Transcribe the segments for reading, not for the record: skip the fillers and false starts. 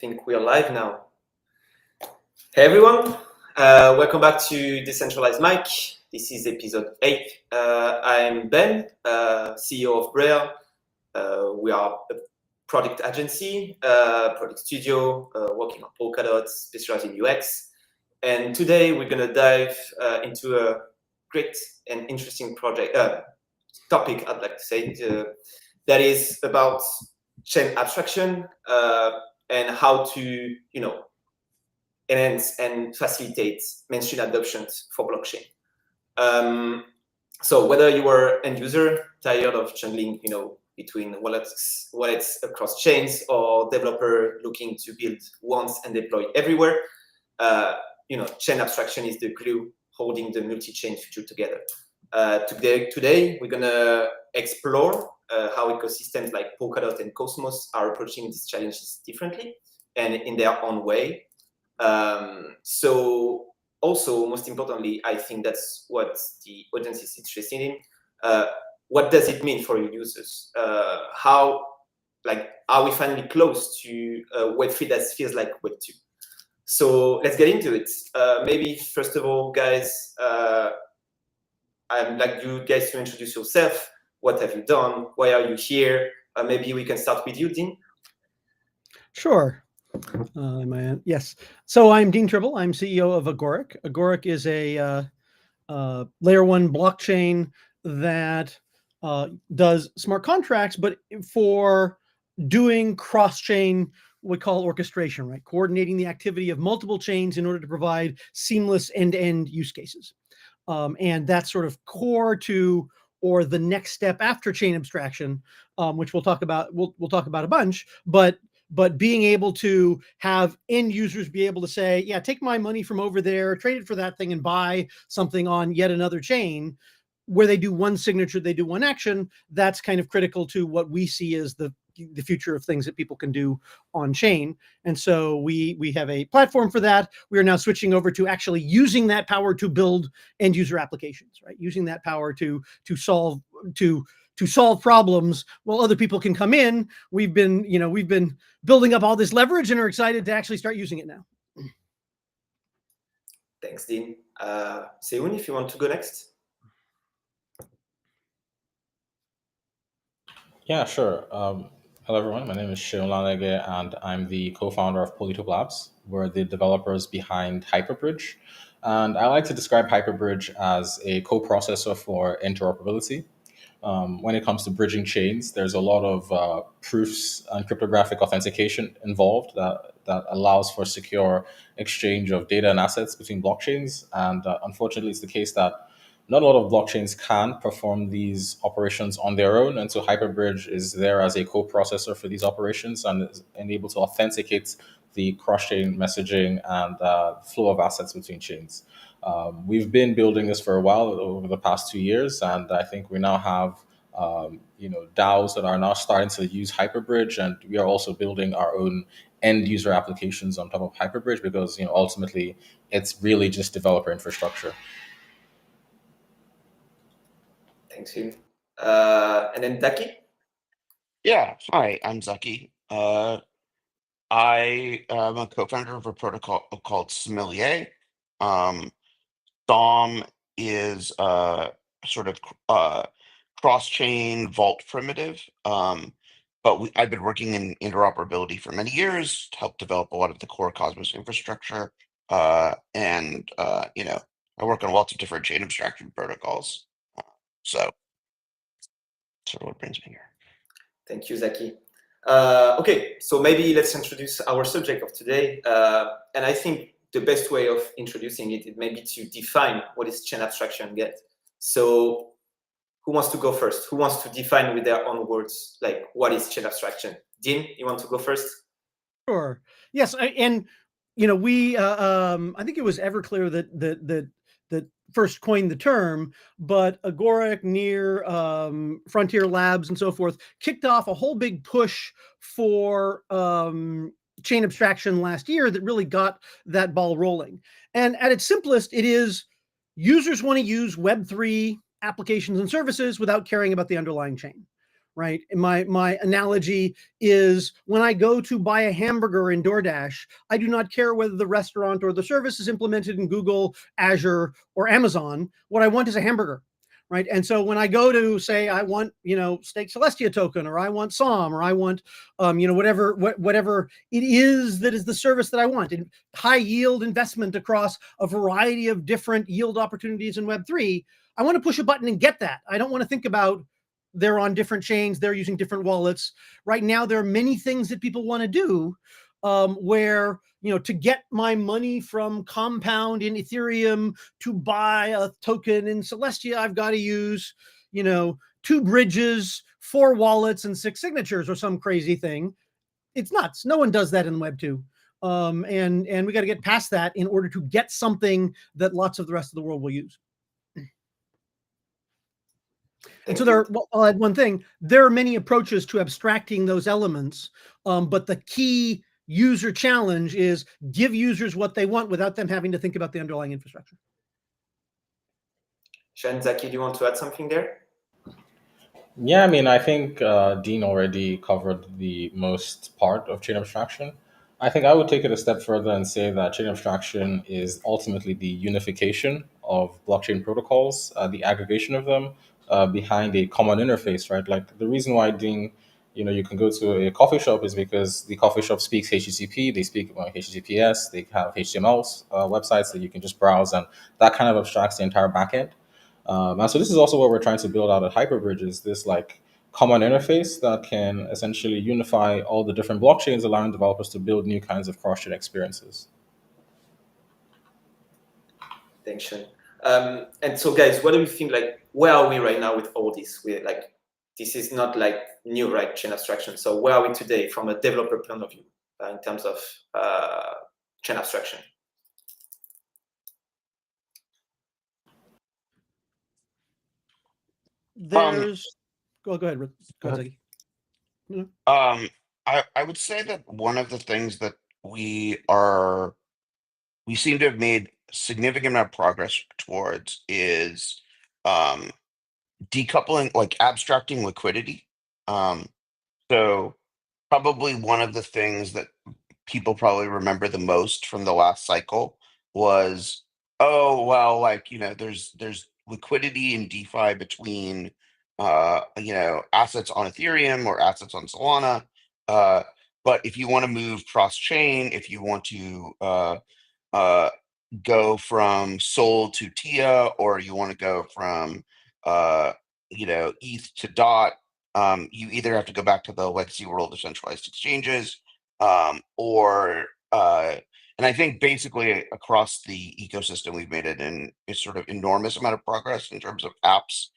think we are live now. Hey everyone, welcome back to Decentralized Mic. This is episode 8. I'm Ben, CEO of Braille. We are a product agency, product studio, working on Polkadot, specialized in UX. And today we're going to dive into a great and interesting topic, I'd like to say, that is about chain abstraction and how to, enhance and facilitate mainstream adoption for blockchain. So whether you are end user tired of juggling, between wallets across chains, or developer looking to build once and deploy everywhere, chain abstraction is the glue holding the multi-chain future together. Today we're gonna explore how ecosystems like Polkadot and Cosmos are approaching these challenges differently and in their own way. So also, most importantly, I think that's what the audience is interested in. What does it mean for your users? Are we finally close to Web3 that feels like Web2? So let's get into it. Maybe first of all, guys, I'd like you guys to introduce yourself. What have you done? Why are you here? Maybe we can start with you, Dean. Sure. Yes. So I'm Dean Tribble. I'm CEO of Agoric. Agoric is a layer 1 blockchain that does smart contracts, but for doing cross-chain, we call orchestration, right? Coordinating the activity of multiple chains in order to provide seamless end-to-end use cases. And that's sort of core to, or the next step after chain abstraction, which we'll talk about. We'll talk about a bunch, but being able to have end users be able to say, yeah, take my money from over there, trade it for that thing, and buy something on yet another chain, where they do one signature, they do one action. That's kind of critical to what we see as the future of things that people can do on chain. And so we have a platform for that. We are now switching over to actually using that power to build end user applications, right? Using that power to solve problems while other people can come in. We've been building up all this leverage and are excited to actually start using it now. Thanks, Dean. Seun, if you want to go next. Yeah, sure. Hello, everyone. My name is Seun Lanege, and I'm the co-founder of Polkadot Labs. We're the developers behind Hyperbridge. And I like to describe Hyperbridge as a co-processor for interoperability. When it comes to bridging chains, there's a lot of proofs and cryptographic authentication involved that allows for secure exchange of data and assets between blockchains. And unfortunately, it's the case that not a lot of blockchains can perform these operations on their own. And so Hyperbridge is there as a co-processor for these operations and is able to authenticate the cross-chain messaging and flow of assets between chains. We've been building this for a while, over the past 2 years, and I think we now have DAOs that are now starting to use Hyperbridge, and we are also building our own end user applications on top of Hyperbridge because ultimately it's really just developer infrastructure. Thanks, Hugh. And then Zaki? Yeah, hi, I'm Zaki. I am a co-founder of a protocol called Sommelier. SOM is a sort of cross-chain vault primitive, but I've been working in interoperability for many years to help develop a lot of the core Cosmos infrastructure, and I work on lots of different chain abstraction protocols. So that's sort of what brings me here. Thank you, Zaki. Okay, so maybe let's introduce our subject of today. And I think the best way of introducing it may be to define what is chain abstraction get. So who wants to go first? Who wants to define with their own words, like what is chain abstraction? Dean, you want to go first? Sure. Yes, and we I think it was Everclear that first coined the term, but Agoric, Near, Frontier Labs, and so forth kicked off a whole big push for chain abstraction last year that really got that ball rolling. And at its simplest, it is users want to use Web3 applications and services without caring about the underlying chain, right? My analogy is when I go to buy a hamburger in DoorDash, I do not care whether the restaurant or the service is implemented in Google, Azure, or Amazon. What I want is a hamburger, right? And so when I go to say I want, Steak Celestia token, or I want SOM, or I want, whatever it is that is the service that I want, in high yield investment across a variety of different yield opportunities in Web3, I want to push a button and get that. I don't want to think about they're on different chains, they're using different wallets. Right now, there are many things that people want to do where, to get my money from Compound in Ethereum to buy a token in Celestia, I've got to use, 2 bridges, 4 wallets, and 6 signatures, or some crazy thing. It's nuts. No one does that in Web 2. And we got to get past that in order to get something that lots of the rest of the world will use. And so I'll add one thing. There are many approaches to abstracting those elements, but the key user challenge is give users what they want without them having to think about the underlying infrastructure. Shen, Zaki, do you want to add something there? Yeah, I mean, I think Dean already covered the most part of chain abstraction. I think I would take it a step further and say that chain abstraction is ultimately the unification of blockchain protocols, the aggregation of them behind a common interface, right? Like the reason why Dean, you can go to a coffee shop is because the coffee shop speaks HTTP, they speak HTTPS, they have HTML websites that you can just browse, and that kind of abstracts the entire backend. And so this is also what we're trying to build out at Hyperbridge, is this like common interface that can essentially unify all the different blockchains, allowing developers to build new kinds of cross-chain experiences. Thanks, Sean. And so, guys, what do you think? Like, where are we right now with all this? We're like, this is not like new, right? Chain abstraction. So, where are we today from a developer point of view in terms of chain abstraction? There's go ahead. Go ahead, Zaki. I would say that one of the things that we seem to have made significant amount of progress towards is decoupling, like abstracting liquidity. So probably one of the things that people probably remember the most from the last cycle was, oh well, like there's liquidity in DeFi between assets on Ethereum or assets on Solana. But if you want to move cross chain, if you want to go from Sol to Tia, or you want to go from ETH to DOT, you either have to go back to the legacy world of centralized exchanges, or and I think basically across the ecosystem we've made it in a sort of enormous amount of progress in terms of apps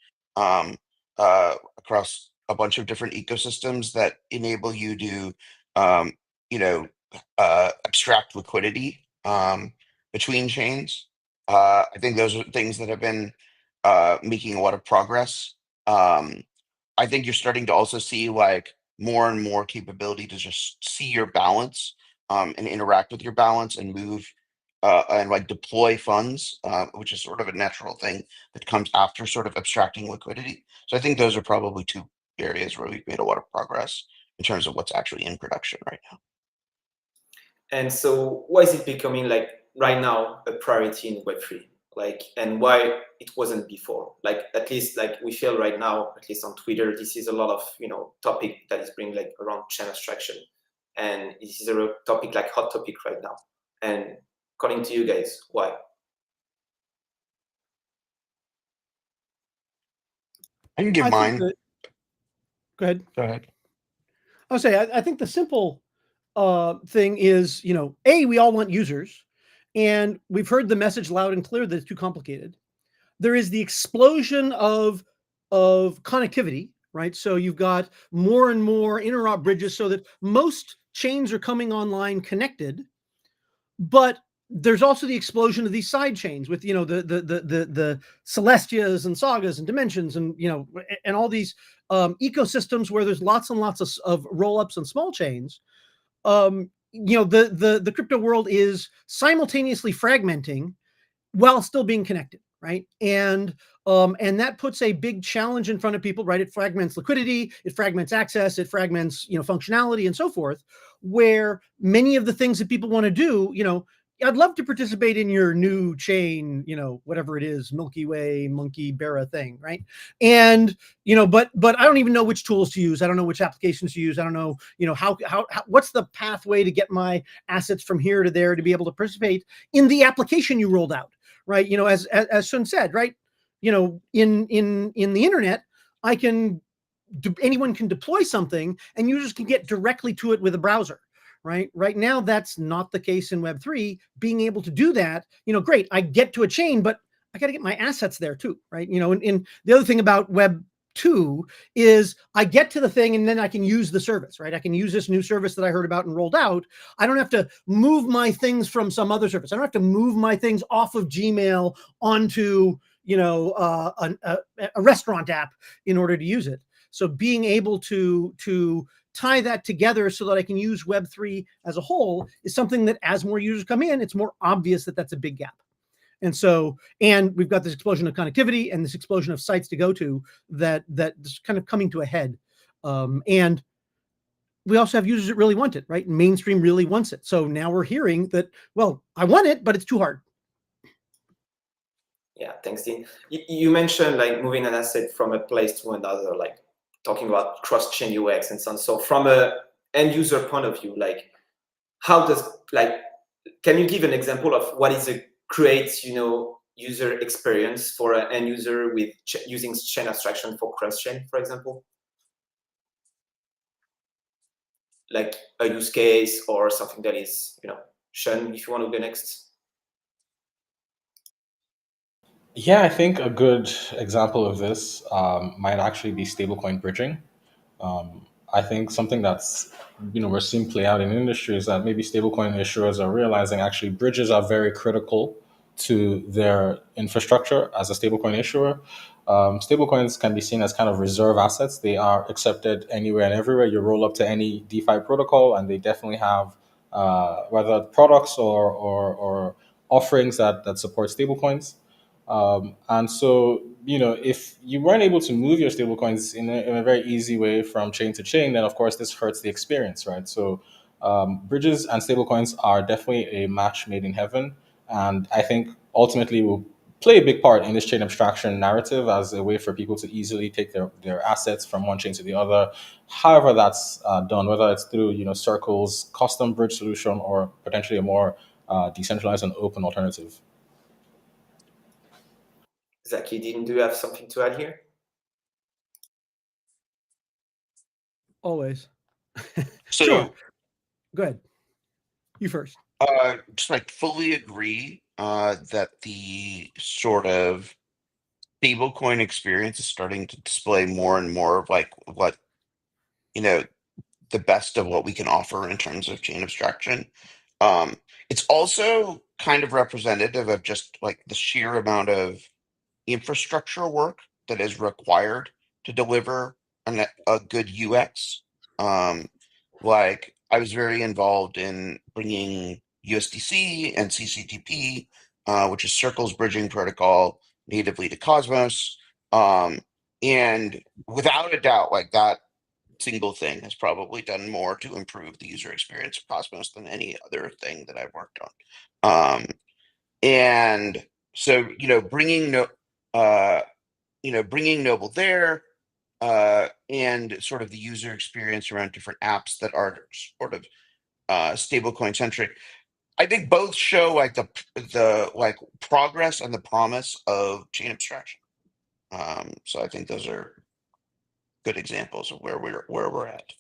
across a bunch of different ecosystems that enable you to abstract liquidity between chains. I think those are things that have been making a lot of progress. I think you're starting to also see like more and more capability to just see your balance and interact with your balance and move and like deploy funds, which is sort of a natural thing that comes after sort of abstracting liquidity. So I think those are probably 2 areas where we've made a lot of progress in terms of what's actually in production right now. And so why is it becoming like right now a priority in Web3? Like, and why it wasn't before? Like, at least like we feel right now, at least on Twitter, this is a lot of, topic that is bringing like around chain abstraction. And this is a topic like hot topic right now. And according to you guys, why? I can give mine. Go ahead. Go ahead. I'll say, I think the simple thing is, we all want users, and we've heard the message loud and clear that it's too complicated. There is the explosion of connectivity, right? So you've got more and more interop bridges so that most chains are coming online connected, but there's also the explosion of these side chains with, the Celestias and Sagas and Dimensions and, and all these ecosystems where there's lots and lots of roll-ups and small chains. The crypto world is simultaneously fragmenting while still being connected, right? And that puts a big challenge in front of people, right? It fragments liquidity, it fragments access, it fragments, functionality and so forth, where many of the things that people want to do, I'd love to participate in your new chain, whatever it is, Milky Way, Monkey, Bera thing, right? And, but I don't even know which tools to use. I don't know which applications to use. I don't know, how what's the pathway to get my assets from here to there to be able to participate in the application you rolled out, right? As Shun said, right? In the internet, anyone can deploy something and users can get directly to it with a browser. Right now, that's not the case in Web3. Being able to do that, great, I get to a chain, but I got to get my assets there too, right? And the other thing about Web2 is I get to the thing and then I can use the service, right? I can use this new service that I heard about and rolled out. I don't have to move my things from some other service. I don't have to move my things off of Gmail onto, a restaurant app in order to use it. So being able to tie that together so that I can use Web3 as a whole is something that as more users come in, it's more obvious that that's a big gap. And we've got this explosion of connectivity and this explosion of sites to go to that's kind of coming to a head. And we also have users that really want it, right? Mainstream really wants it. So now we're hearing that, well, I want it, but it's too hard. Yeah, thanks, Dean. You mentioned like moving an asset from a place to another, like talking about cross-chain UX and so on. So from a end user point of view, like can you give an example of what is a great, user experience for an end user with using chain abstraction for cross-chain, for example? Like a use case or something that is, Sean, if you want to go next. Yeah, I think a good example of this might actually be stablecoin bridging. I think something that's we're seeing play out in industry is that maybe stablecoin issuers are realizing actually bridges are very critical to their infrastructure as a stablecoin issuer. Stablecoins can be seen as kind of reserve assets. They are accepted anywhere and everywhere. You roll up to any DeFi protocol, and they definitely have whether products or offerings that support stablecoins. And so, if you weren't able to move your stablecoins in a very easy way from chain to chain, then of course this hurts the experience, right? So, bridges and stablecoins are definitely a match made in heaven, and I think ultimately will play a big part in this chain abstraction narrative as a way for people to easily take their assets from one chain to the other. However, that's done, whether it's through Circle's custom bridge solution or potentially a more decentralized and open alternative. Zaki, do you have something to add here? Always. So, sure. Go ahead. You first. Just fully agree that the sort of stablecoin experience is starting to display more and more of what the best of what we can offer in terms of chain abstraction. It's also kind of representative of just the sheer amount of infrastructure work that is required to deliver a good UX. I was very involved in bringing USDC and CCTP, which is Circle's bridging protocol, natively to Cosmos. And without a doubt, that single thing has probably done more to improve the user experience of Cosmos than any other thing that I've worked on. And so, bringing Noble there, and sort of the user experience around different apps that are sort of stablecoin centric. I think both show the progress and the promise of chain abstraction. So I think those are good examples of where we're at.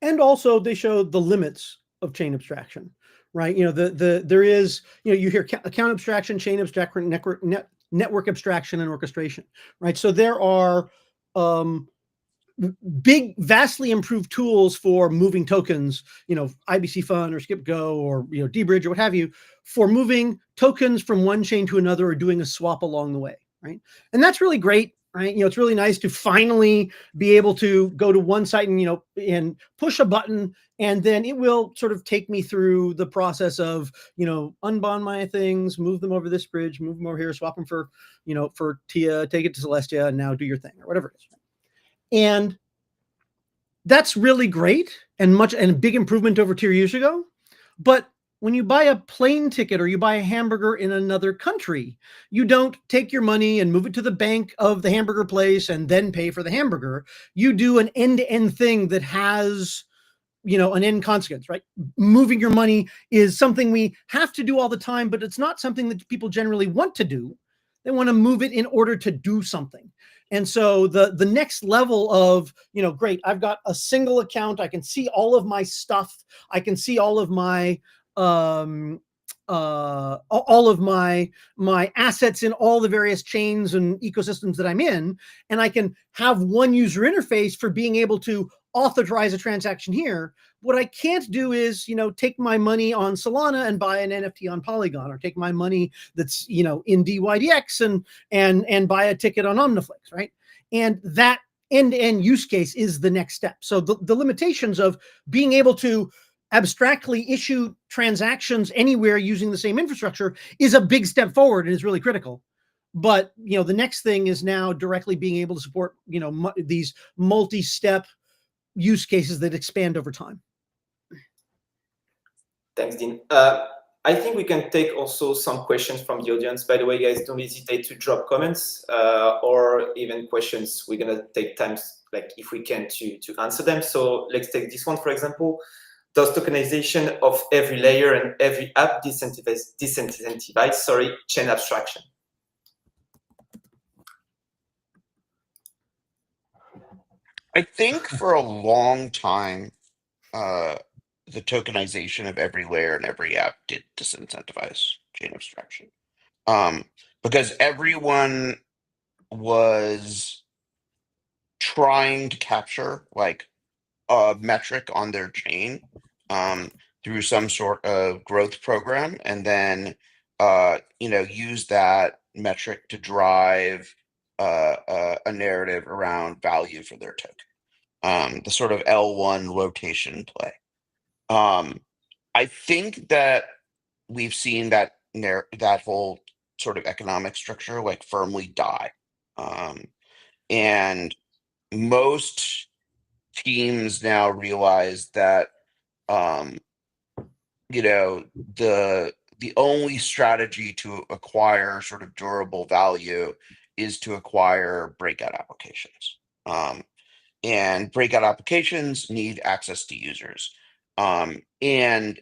And also they show the limits of chain abstraction, right? There is, you hear account abstraction, chain abstraction, network abstraction, and orchestration, right? So there are big, vastly improved tools for moving tokens, IBC Fun or Skip Go or dBridge or what have you, for moving tokens from one chain to another or doing a swap along the way, right? And that's really great, right? It's really nice to finally be able to go to one site and, and push a button, and then it will sort of take me through the process of, unbond my things, move them over this bridge, move them over here, swap them for Tia, take it to Celestia, and now do your thing or whatever it is. And that's really great and a big improvement over 2 years ago. But when you buy a plane ticket or you buy a hamburger in another country, you don't take your money and move it to the bank of the hamburger place and then pay for the hamburger. You do an end-to-end thing that has, an end consequence, right? Moving your money is something we have to do all the time, but it's not something that people generally want to do. They want to move it in order to do something. And so the next level of, great, I've got a single account. I can see all of my stuff. I can see all of my my assets in all the various chains and ecosystems that I'm in, and I can have one user interface for being able to authorize a transaction here. What I can't do is, take my money on Solana and buy an NFT on Polygon, or take my money that's, in DYDX and buy a ticket on Omniflix, right? And that end-to-end use case is the next step. So the limitations of being able to abstractly issue transactions anywhere using the same infrastructure is a big step forward and is really critical. But, the next thing is now directly being able to support, these multi-step use cases that expand over time. Thanks, Dean. I think we can take also some questions from the audience. By the way, guys, don't hesitate to drop comments or even questions. We're going to take time, like if we can, to answer them. So let's take this one, for example. Does tokenization of every layer and every app disincentivize chain abstraction? I think for a long time, the tokenization of every layer and every app did disincentivize chain abstraction, because everyone was trying to capture like a metric on their chain through some sort of growth program, and then use that metric to drive a narrative around value for their token. The sort of L1 rotation play. I think that we've seen that whole sort of economic structure like firmly die, and most teams now realize that the only strategy to acquire sort of durable value is to acquire breakout applications. And breakout applications need access to users. And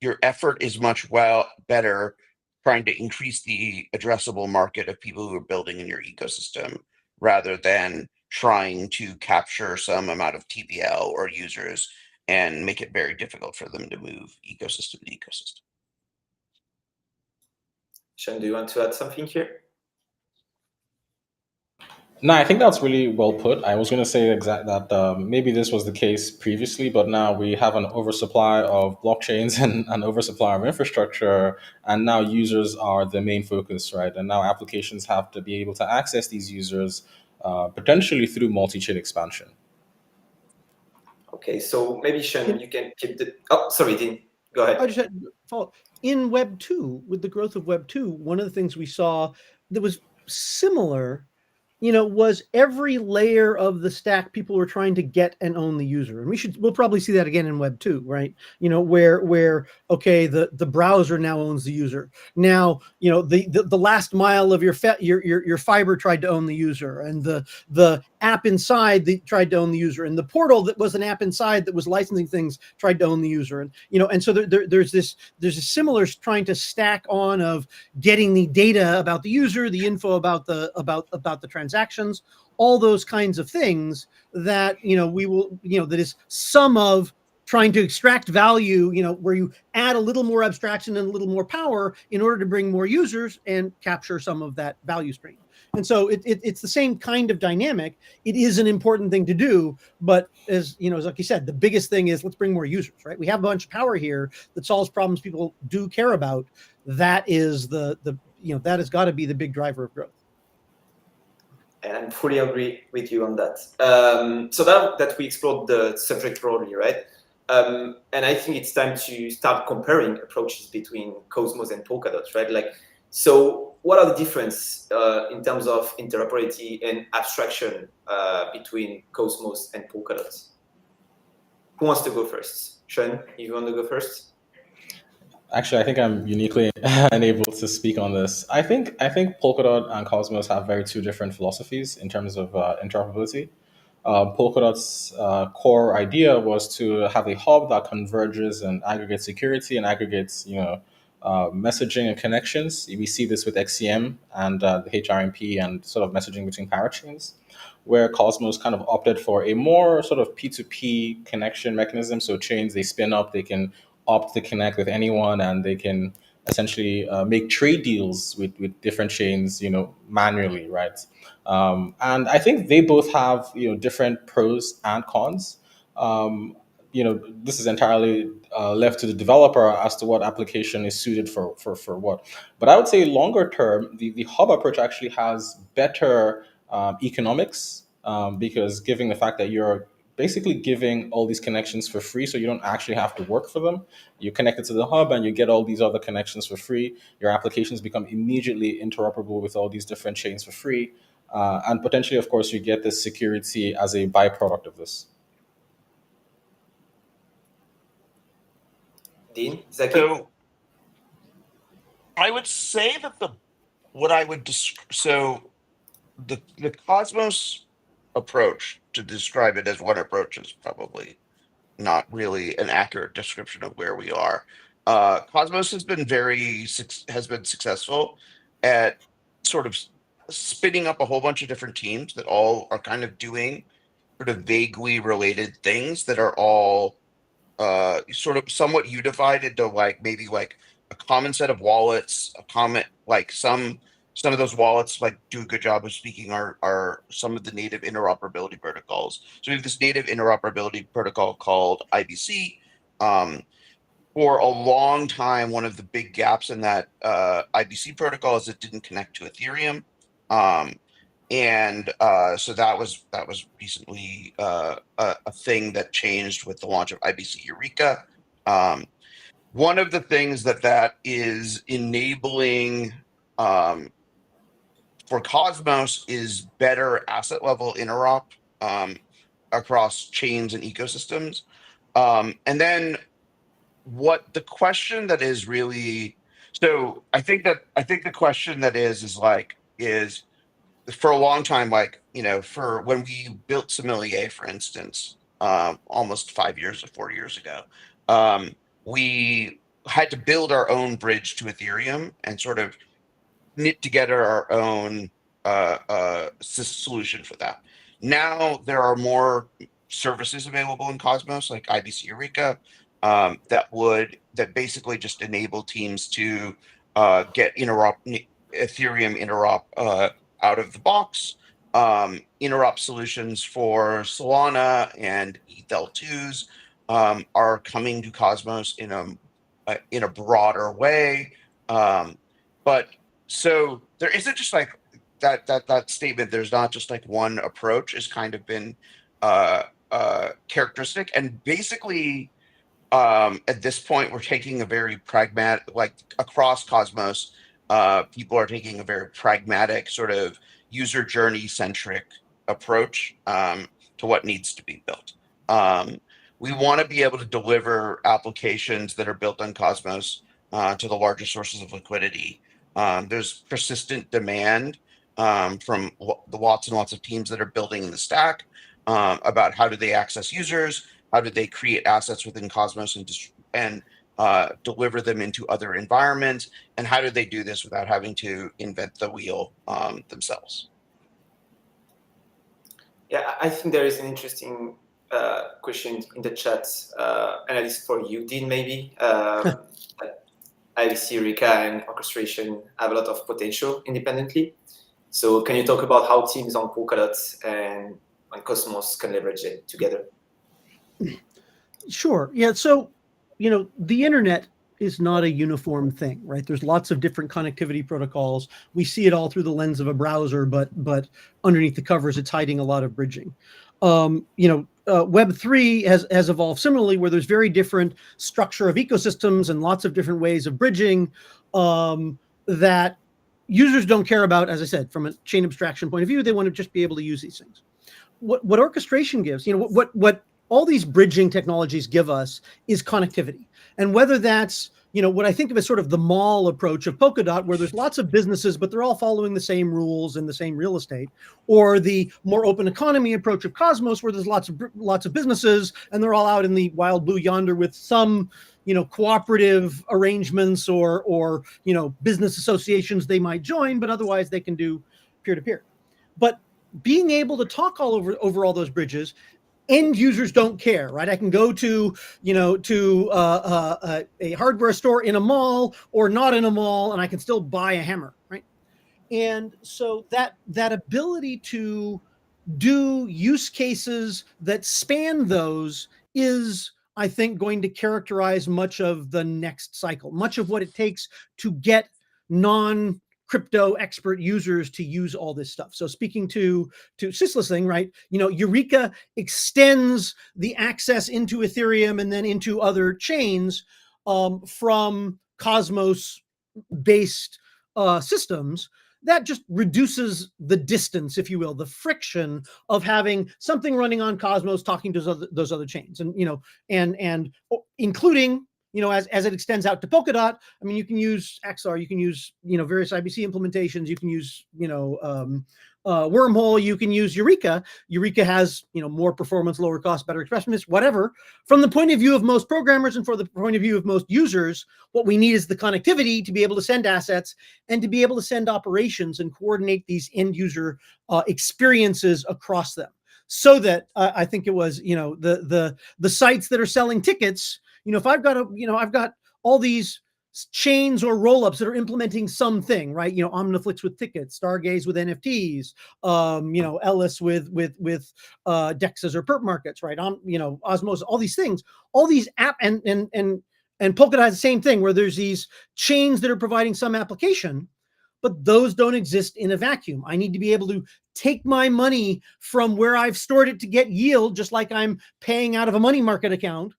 your effort is much better trying to increase the addressable market of people who are building in your ecosystem rather than trying to capture some amount of TBL or users and make it very difficult for them to move ecosystem to ecosystem. Sean, do you want to add something here? No, I think that's really well put. I was going to say that maybe this was the case previously, but now we have an oversupply of blockchains and an oversupply of infrastructure, and now users are the main focus, right? And now applications have to be able to access these users potentially through multi-chain expansion. Okay, so maybe Sean, you can keep the. Oh, sorry, Dean. Go ahead. I just had to follow. In Web 2, with the growth of Web 2, one of the things we saw that was similar, was every layer of the stack people were trying to get and own the user. And we'll probably see that again in Web 2, right? Where okay, the browser now owns the user. Now, the last mile of your fiber tried to own the user, and the app inside tried to own the user, and the portal that was an app inside that was licensing things tried to own the user. And so there's a similar trying to stack on of getting the data about the user, the info about the transactions, all those kinds of things that we will that is some of trying to extract value, where you add a little more abstraction and a little more power in order to bring more users and capture some of that value stream. And so it's the same kind of dynamic. It is an important thing to do, but as like you said, the biggest thing is let's bring more users, right? We have a bunch of power here that solves problems people do care about. That is that has got to be the big driver of growth. And I fully agree with you on that. So that we explored the subject broadly, right? And I think it's time to start comparing approaches between Cosmos and Polkadot, right? Like, so what are the difference in terms of interoperability and abstraction between Cosmos and Polkadot? Who wants to go first? Sean, you want to go first? Actually, I think I'm uniquely unable to speak on this. I think Polkadot and Cosmos have very two different philosophies in terms of interoperability. Polkadot's core idea was to have a hub that converges and aggregates security and aggregates, messaging and connections. We see this with XCM and the HRMP and sort of messaging between parachains, where Cosmos kind of opted for a more sort of P2P connection mechanism. So chains they spin up, they can opt to connect with anyone, and they can essentially make trade deals with different chains, manually, right? And I think they both have different pros and cons. This is entirely left to the developer as to what application is suited for what. But I would say longer term, the hub approach actually has better economics, because given the fact that you're basically giving all these connections for free, so you don't actually have to work for them. You connect it to the hub and you get all these other connections for free. Your applications become immediately interoperable with all these different chains for free. And potentially, of course, you get this security as a byproduct of this. Dean, Zaki? So I would say that the Cosmos approach, to describe it as one approach, is probably not really an accurate description of where we are. Cosmos has been successful at sort of spinning up a whole bunch of different teams that all are kind of doing sort of vaguely related things that are all sort of somewhat unified into like maybe like a common set of wallets, a common like some of those wallets like do a good job of speaking are some of the native interoperability protocols. So we have this native interoperability protocol called IBC. For a long time, one of the big gaps in that IBC protocol is it didn't connect to Ethereum. So that was recently a thing that changed with the launch of IBC Eureka. One of the things that is enabling for Cosmos is better asset level interop across chains and ecosystems. And then what the question that is really, so I think the question that is for a long time, like, for when we built Sommelier, for instance, almost 5 years or 4 years ago, we had to build our own bridge to Ethereum and sort of knit together our own solution for that. Now there are more services available in Cosmos, like IBC Eureka, that basically just enable teams to get Ethereum interop out of the box. Interop solutions for Solana and ETH2s are coming to Cosmos in a broader way. But so there isn't just like that statement. There's not just like one approach has kind of been characteristic, and basically at this point we're taking a very pragmatic, like across Cosmos, people are taking a very pragmatic sort of user journey centric approach to what needs to be built. We want to be able to deliver applications that are built on Cosmos to the largest sources of liquidity. There's persistent demand from the lots and lots of teams that are building in the stack about how do they access users, how do they create assets within Cosmos and deliver them into other environments, and how do they do this without having to invent the wheel themselves? Yeah, I think there is an interesting question in the chat, and it's for you, Dean, maybe. IBC, Eureka, and orchestration have a lot of potential independently. So can you talk about how teams on Polkadot and on Cosmos can leverage it together? Sure. Yeah. So, the internet is not a uniform thing, right? There's lots of different connectivity protocols. We see it all through the lens of a browser, but underneath the covers, it's hiding a lot of bridging. Web3 has evolved similarly, where there's very different structure of ecosystems and lots of different ways of bridging that users don't care about. As I said, from a chain abstraction point of view, they want to just be able to use these things. What orchestration gives, what all these bridging technologies give us is connectivity. And whether that's, what I think of as sort of the mall approach of Polkadot, where there's lots of businesses, but they're all following the same rules and the same real estate, or the more open economy approach of Cosmos, where there's lots of businesses and they're all out in the wild blue yonder with some, cooperative arrangements or business associations they might join, but otherwise they can do peer-to-peer. But being able to talk all over all those bridges, end users don't care, right? I can go to a hardware store in a mall or not in a mall, and I can still buy a hammer, right? And so that ability to do use cases that span those is, I think, going to characterize much of the next cycle, much of what it takes to get non-crypto expert users to use all this stuff. So speaking to Syslus thing, right? Eureka extends the access into Ethereum and then into other chains from Cosmos-based systems. That just reduces the distance, if you will, the friction of having something running on Cosmos talking to those other chains, and and including as it extends out to Polkadot. I mean, you can use XR, you can use various IBC implementations, you can use Wormhole, you can use Eureka. Eureka has more performance, lower cost, better expressiveness, whatever. From the point of view of most programmers and for the point of view of most users, what we need is the connectivity to be able to send assets and to be able to send operations and coordinate these end user experiences across them. So that I think it was the sites that are selling tickets. If I've got I've got all these chains or roll-ups that are implementing something, right? Omniflix with tickets, Stargaze with NFTs, Ellis with DEXs or perp markets, right? Osmos, all these things, all these app and Polkadot has the same thing, where there's these chains that are providing some application, but those don't exist in a vacuum. I need to be able to take my money from where I've stored it to get yield, just like I'm paying out of a money market account,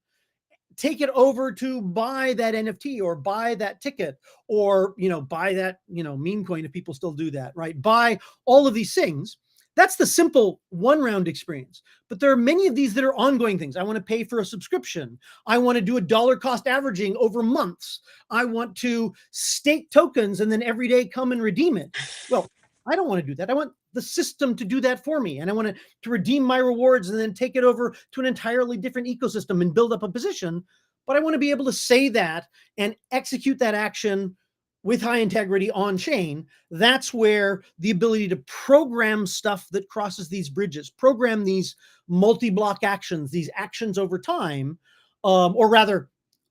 take it over to buy that NFT or buy that ticket or, buy that, meme coin, if people still do that, right? Buy all of these things. That's the simple one-round experience. But there are many of these that are ongoing things. I want to pay for a subscription. I want to do a dollar cost averaging over months. I want to stake tokens and then every day come and redeem it. Well, I don't want to do that. I want the system to do that for me. And I want to redeem my rewards and then take it over to an entirely different ecosystem and build up a position. But I want to be able to say that and execute that action with high integrity on chain. That's where the ability to program stuff that crosses these bridges, program these multi-block actions, these actions over time, or rather,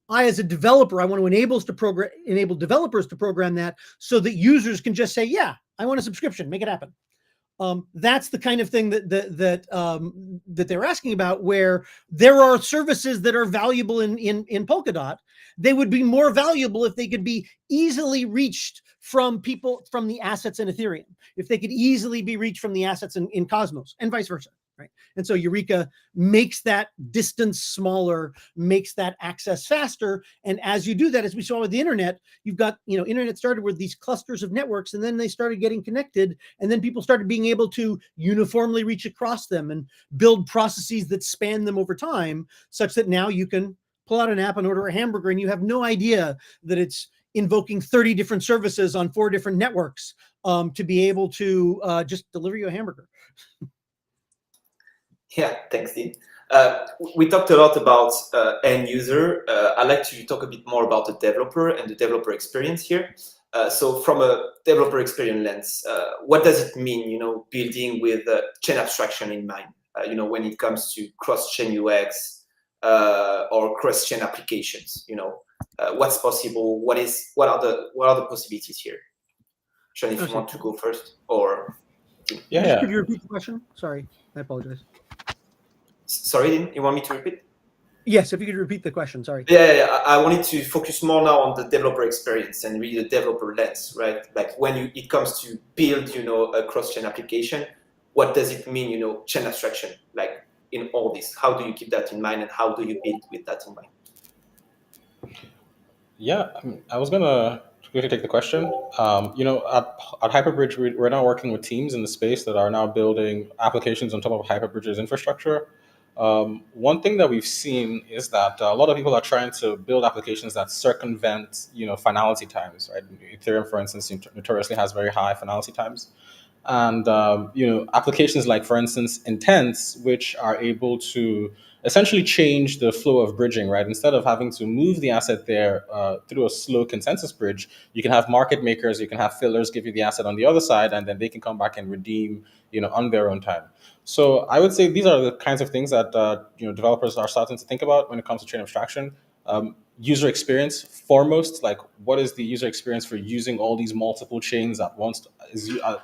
I, as a developer, I want to enable developers to program that so that users can just say, yeah, I want a subscription, make it happen. That's the kind of thing that they're asking about, where there are services that are valuable in Polkadot. They would be more valuable if they could be easily reached from the assets in Ethereum, if they could easily be reached from the assets in Cosmos, and vice versa. Right. And so Eureka makes that distance smaller, makes that access faster. And as you do that, as we saw with the internet, you've got, internet started with these clusters of networks, and then they started getting connected. And then people started being able to uniformly reach across them and build processes that span them over time, such that now you can pull out an app and order a hamburger, and you have no idea that it's invoking 30 different services on 4 different networks to be able to just deliver you a hamburger. Yeah, thanks, Dean. We talked a lot about end user. I'd like to talk a bit more about the developer and the developer experience here. So from a developer experience lens, what does it mean, building with chain abstraction in mind, when it comes to cross-chain UX or cross-chain applications, what's possible? What are the possibilities here? Sean, if you want to go first, or... Yeah. Could you repeat the question? Sorry, I apologize. Sorry, you want me to repeat? Yes, if you could repeat the question, sorry. Yeah. I wanted to focus more now on the developer experience and really the developer lens, right? Like when it comes to build, a cross-chain application, what does it mean, chain abstraction, like in all this? How do you keep that in mind and how do you build with that in mind? Yeah, I was gonna quickly take the question. At Hyperbridge, we're now working with teams in the space that are now building applications on top of Hyperbridge's infrastructure. One thing that we've seen is that a lot of people are trying to build applications that circumvent, finality times, right? Ethereum, for instance, notoriously has very high finality times, and applications like, for instance, intents, which are able to essentially change the flow of bridging, right? Instead of having to move the asset there through a slow consensus bridge, you can have market makers, you can have fillers give you the asset on the other side, and then they can come back and redeem, on their own time. So I would say these are the kinds of things that developers are starting to think about when it comes to chain abstraction. User experience foremost, like what is the user experience for using all these multiple chains at once?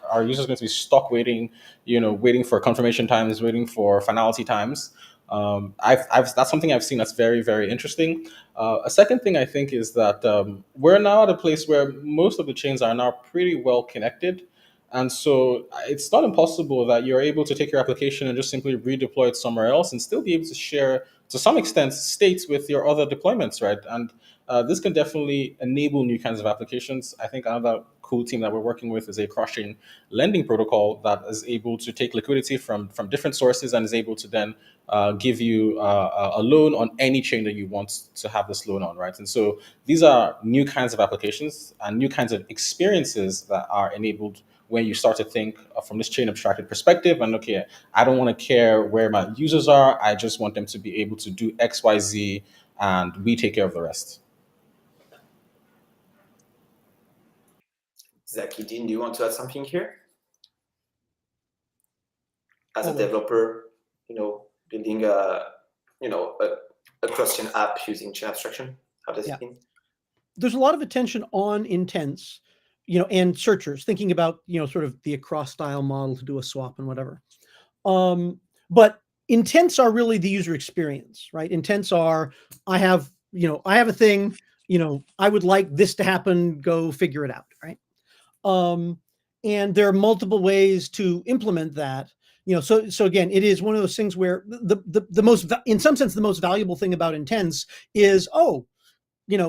Are users going to be stuck waiting, waiting for confirmation times, waiting for finality times? That's something I've seen that's very, very interesting. A second thing I think is that we're now at a place where most of the chains are now pretty well connected. And so it's not impossible that you're able to take your application and just simply redeploy it somewhere else and still be able to share, to some extent, states with your other deployments, right? And this can definitely enable new kinds of applications. I think another cool team that we're working with is a cross-chain lending protocol that is able to take liquidity from different sources and is able to then give you a loan on any chain that you want to have this loan on, right? And so these are new kinds of applications and new kinds of experiences that are enabled when you start to think from this chain abstracted perspective. And okay, I don't want to care where my users are. I just want them to be able to do X, Y, Z, and we take care of the rest. Zaki, Dean, do you want to add something here? As a Always. developer, building a cross-chain app using chain abstraction, how does it mean? There's a lot of attention on intents, and searchers thinking about, sort of the across style model to do a swap and whatever. But intents are really the user experience, right? Intents are, I have a thing, I would like this to happen, go figure it out, right? And there are multiple ways to implement that. So again, it is one of those things where the most, in some sense, the most valuable thing about intents is,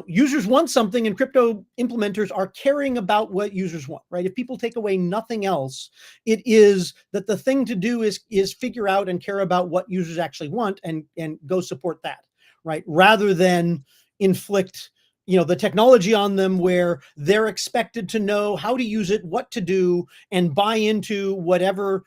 users want something and crypto implementers are caring about what users want, right? If people take away nothing else, it is that the thing to do is figure out and care about what users actually want and go support that, right? Rather than inflict, the technology on them where they're expected to know how to use it, what to do, and buy into whatever,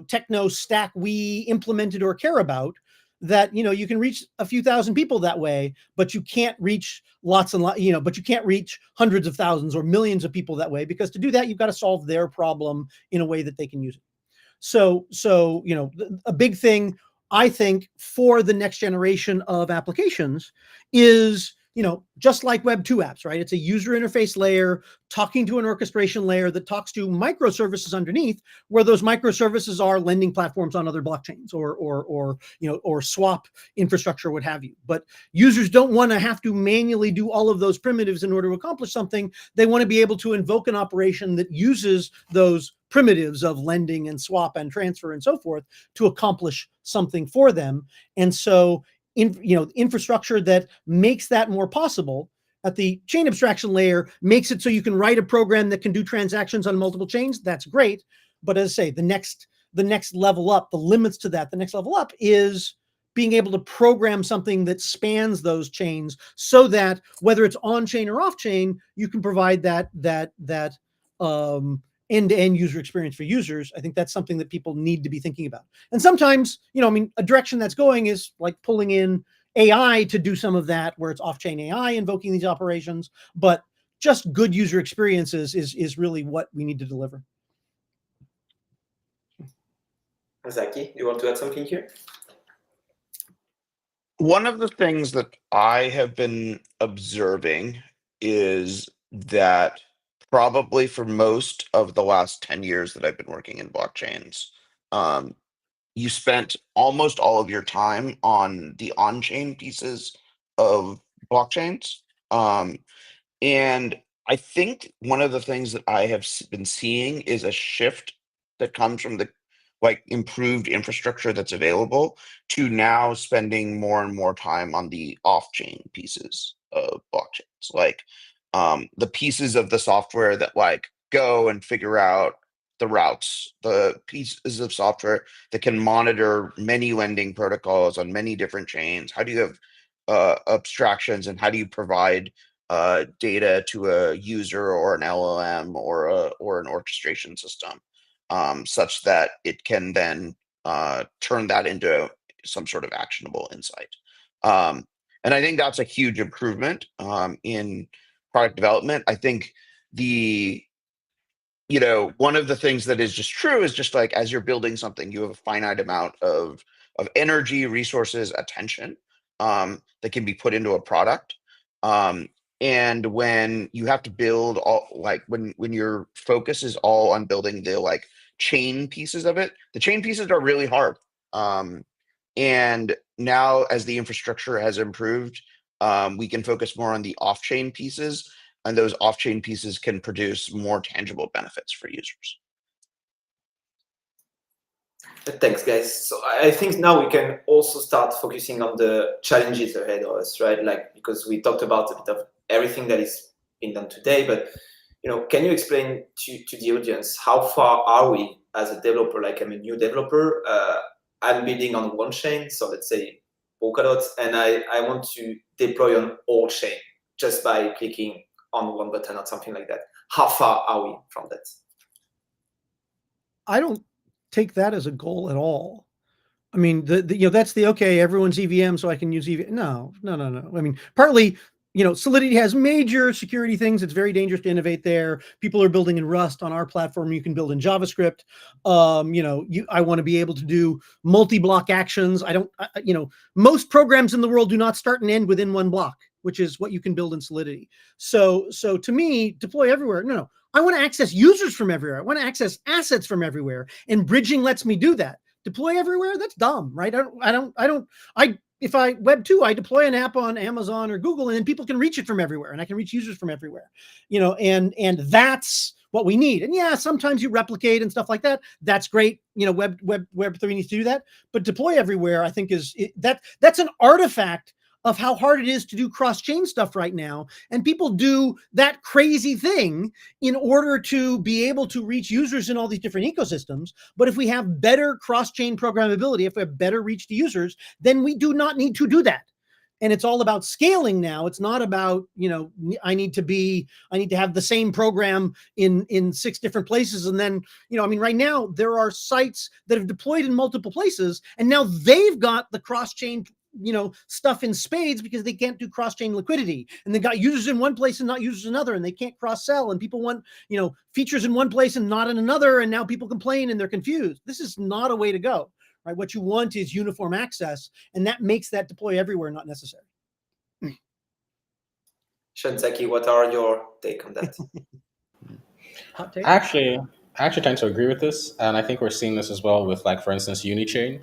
techno stack we implemented or care about. That you can reach a few thousand people that way, but you can't reach lots and lots, but you can't reach hundreds of thousands or millions of people that way, because to do that you've got to solve their problem in a way that they can use it. So a big thing I think for the next generation of applications is, just like Web 2 apps, right? It's a user interface layer talking to an orchestration layer that talks to microservices underneath, where those microservices are lending platforms on other blockchains or swap infrastructure, what have you. But users don't want to have to manually do all of those primitives in order to accomplish something. They want to be able to invoke an operation that uses those primitives of lending and swap and transfer and so forth to accomplish something for them. And so infrastructure that makes that more possible at the chain abstraction layer makes it so you can write a program that can do transactions on multiple chains. That's great. But as I say, the next level up, the limits to that, the next level up is being able to program something that spans those chains so that whether it's on chain or off chain, you can provide that end-to-end user experience for users. I think that's something that people need to be thinking about. And sometimes, a direction that's going is like pulling in AI to do some of that, where it's off-chain AI invoking these operations. But just good user experiences is really what we need to deliver. Zaki, you want to add something here? One of the things that I have been observing is that probably for most of the last 10 years that I've been working in blockchains, you spent almost all of your time on the on-chain pieces of blockchains. And I think one of the things that I have been seeing is a shift that comes from the like improved infrastructure that's available to now spending more and more time on the off-chain pieces of blockchains, like the pieces of the software that like go and figure out the routes, the pieces of software that can monitor many lending protocols on many different chains. How do you have abstractions, and how do you provide data to a user or an LLM or an orchestration system, such that it can then turn that into some sort of actionable insight. And I think that's a huge improvement in product development. I think the one of the things that is just true is just like as you're building something, you have a finite amount of energy, resources, attention that can be put into a product. And when you have to build all like when your focus is all on building the like chain pieces of it, the chain pieces are really hard. And now as the infrastructure has improved, we can focus more on the off-chain pieces, and those off-chain pieces can produce more tangible benefits for users. Thanks, guys. So I think now we can also start focusing on the challenges ahead of us, right? Like, because we talked about a bit of everything that is being done today, but can you explain to the audience how far are we as a developer? Like, I'm a new developer. I'm building on one chain, so let's say Polkadot, and I want to deploy on all chain just by clicking on one button or something like that. How far are we from that? I don't take that as a goal at all. I mean, that's the okay, everyone's EVM, so I can use EVM. No. I mean, partly, Solidity has major security things. It's very dangerous to innovate there. People are building in Rust. On our platform, you can build in JavaScript. I want to be able to do multi-block actions. Most programs in the world do not start and end within one block, which is what you can build in Solidity. So to me, deploy everywhere. No. I want to access users from everywhere. I want to access assets from everywhere, and bridging lets me do that. Deploy everywhere? That's dumb, right? If I Web 2, I deploy an app on Amazon or Google, and then people can reach it from everywhere, and I can reach users from everywhere, and that's what we need. And yeah, sometimes you replicate and stuff like that. That's great. Web 3 needs to do that, but deploy everywhere, I think that's an artifact of how hard it is to do cross-chain stuff right now. And people do that crazy thing in order to be able to reach users in all these different ecosystems. But if we have better cross-chain programmability, if we have better reach to users, then we do not need to do that. And it's all about scaling now. It's not about, I need to have the same program in 6 different places. And then, right now there are sites that have deployed in multiple places, and now they've got the cross-chain stuff in spades because they can't do cross-chain liquidity, and they got users in one place and not users in another, and they can't cross-sell, and people want features in one place and not in another, and now people complain and they're confused. This is not a way to go, right? What you want is uniform access, and that makes that deploy everywhere not necessary. Shanzaki, what are your take on that? Hot take? I actually tend to agree with this, and I think we're seeing this as well with, like, for instance, Unichain,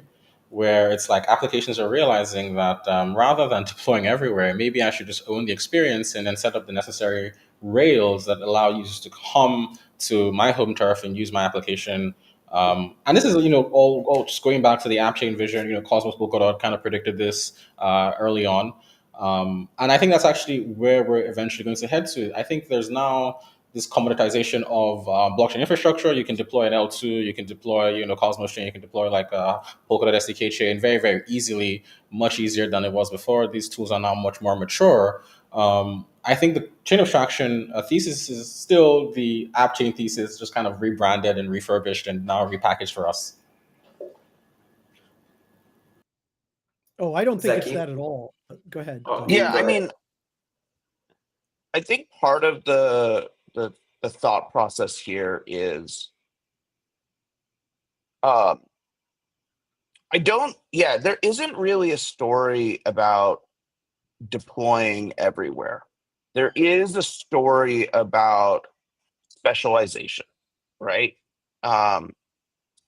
where it's like applications are realizing that rather than deploying everywhere, maybe I should just own the experience and then set up the necessary rails that allow users to come to my home turf and use my application. And this is, all just going back to the app chain vision. Cosmos Polkadot kind of predicted this early on. And I think that's actually where we're eventually going to head to. I think there's now this commoditization of blockchain infrastructure. You can deploy an L2, you can deploy, Cosmos chain, you can deploy like a Polkadot SDK chain very, very easily, much easier than it was before. These tools are now much more mature. I think the chain abstraction thesis is still the app chain thesis, just kind of rebranded and refurbished and now repackaged for us. Oh, I don't think Zaki? it's that at all. Go ahead. Oh, Yeah, go I ahead. mean, I think part of the thought process here is there isn't really a story about deploying everywhere. There is a story about specialization, right?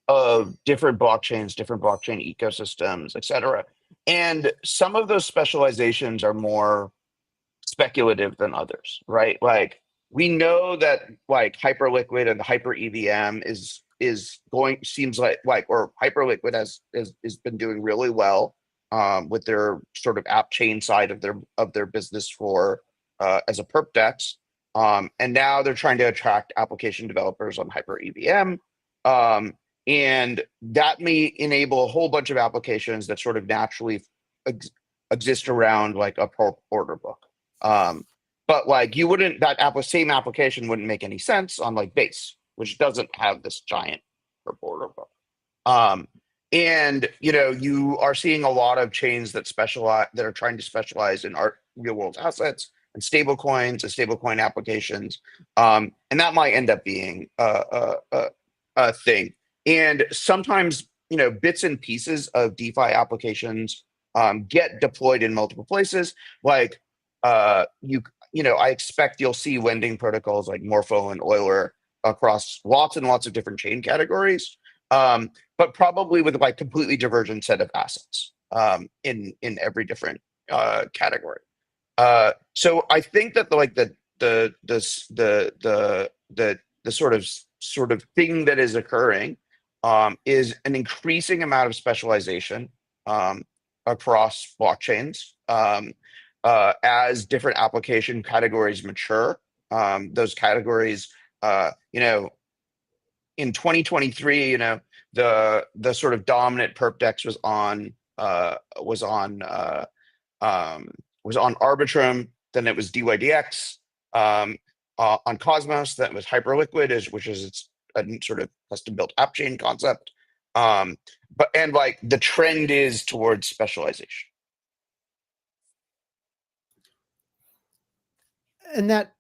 of different blockchains, different blockchain ecosystems, et cetera. And some of those specializations are more speculative than others, right? Like we know that like Hyperliquid and the Hyper EVM is going seems like or Hyperliquid has been doing really well with their sort of app chain side of their business for as a perp dex. And now they're trying to attract application developers on Hyper EVM. Um, and that may enable a whole bunch of applications that sort of naturally exist around like a order book. But like you wouldn't same application wouldn't make any sense on like Base, which doesn't have this giant order book. And you know, you are seeing a lot of chains that are trying to specialize in real world assets and stablecoin applications. And that might end up being a thing. And sometimes, you know, bits and pieces of DeFi applications get deployed in multiple places. Like you know, I expect you'll see lending protocols like Morpho and Euler across lots and lots of different chain categories, but probably with like completely divergent set of assets in every different category. So I think that the sort of thing that is occurring is an increasing amount of specialization across blockchains. As different application categories mature, those categories, you know, in 2023, you know, the sort of dominant perp dex was on Arbitrum, then it was DYDX, on Cosmos, that was Hyperliquid, which is its a sort of custom built app chain concept. But like the trend is towards specialization. And that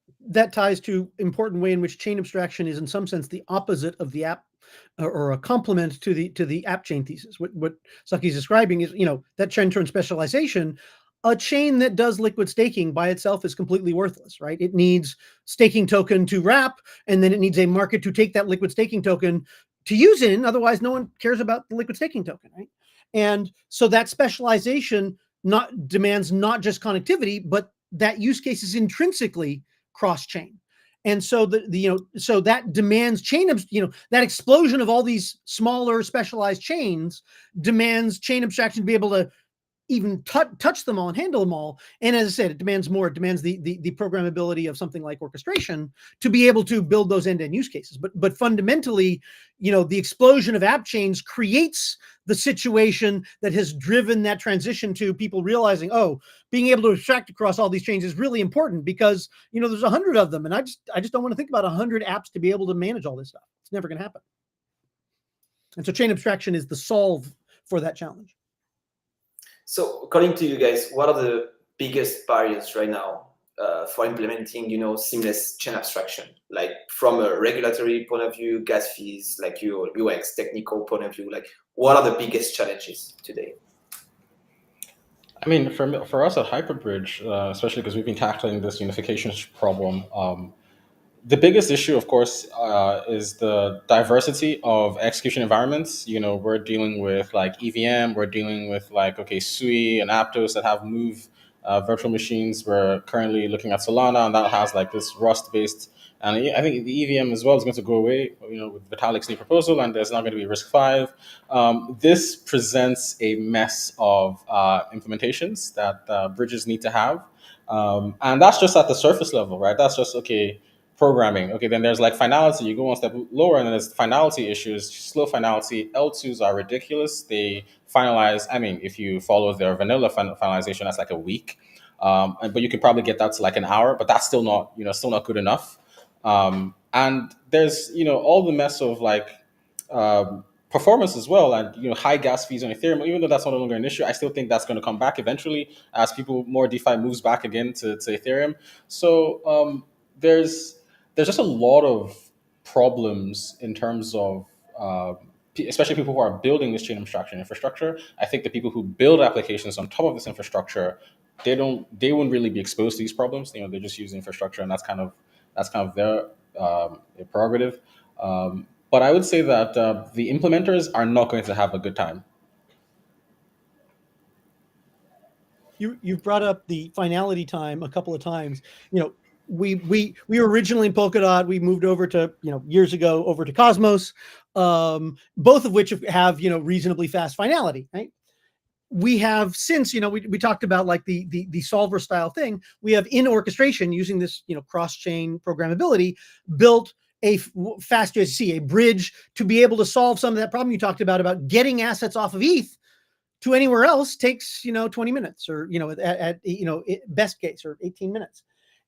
ties to important way in which chain abstraction is in some sense the opposite of the app or a complement to the app chain thesis. What Saki's describing is, you know, that trend towards specialization. A chain that does liquid staking by itself is completely worthless, right? It needs staking token to wrap, and then it needs a market to take that liquid staking token to use in. Otherwise, no one cares about the liquid staking token, right? And so that specialization demands not just connectivity, but that use case is intrinsically cross-chain. And so so that demands that explosion of all these smaller specialized chains demands chain abstraction to be able to even touch them all and handle them all. And as I said, it demands more. It demands the programmability of something like orchestration to be able to build those end-to-end use cases. But fundamentally, you know, the explosion of app chains creates the situation that has driven that transition to people realizing, oh, being able to abstract across all these chains is really important because, you know, there's 100 of them, and I just don't want to think about 100 apps to be able to manage all this stuff. It's never going to happen. And so chain abstraction is the solve for that challenge. So according to you guys, what are the biggest barriers right now for implementing, you know, seamless chain abstraction? Like from a regulatory point of view, gas fees, like your UX technical point of view, like what are the biggest challenges today? I mean, for us at Hyperbridge, especially because we've been tackling this unification problem, the biggest issue, of course, is the diversity of execution environments. You know, we're dealing with like EVM, we're dealing with like, okay, Sui and Aptos that have Move virtual machines. We're currently looking at Solana, and that has like this Rust-based. And I think the EVM as well is going to go away, you know, with Vitalik's new proposal, and there's not going to be RISC-V. This presents a mess of implementations that bridges need to have. And that's just at the surface level, right? That's just, okay, programming. Okay, then there's like finality. You go one step lower, and then there's finality issues. Slow finality. L2s are ridiculous. They finalize. I mean, if you follow their vanilla finalization, that's like a week. But you can probably get that to like an hour. But that's still not, you know, still not good enough. And there's, you know, all the mess of like performance as well, and, you know, high gas fees on Ethereum. Even though that's no longer an issue, I still think that's going to come back eventually as more DeFi moves back again to Ethereum. So there's just a lot of problems in terms of, especially people who are building this chain abstraction infrastructure. I think the people who build applications on top of this infrastructure, they wouldn't really be exposed to these problems. You know, they just use infrastructure, and that's kind of their prerogative. But I would say that the implementers are not going to have a good time. You've brought up the finality time a couple of times. We were originally in Polkadot. We moved over to years ago over to Cosmos, both of which have reasonably fast finality, right? We have since we talked about like the solver style thing. We have in orchestration using this cross-chain programmability built a fast USDC, a bridge to be able to solve some of that problem you talked about getting assets off of ETH to anywhere else takes 20 minutes, or at best case, or 18 minutes.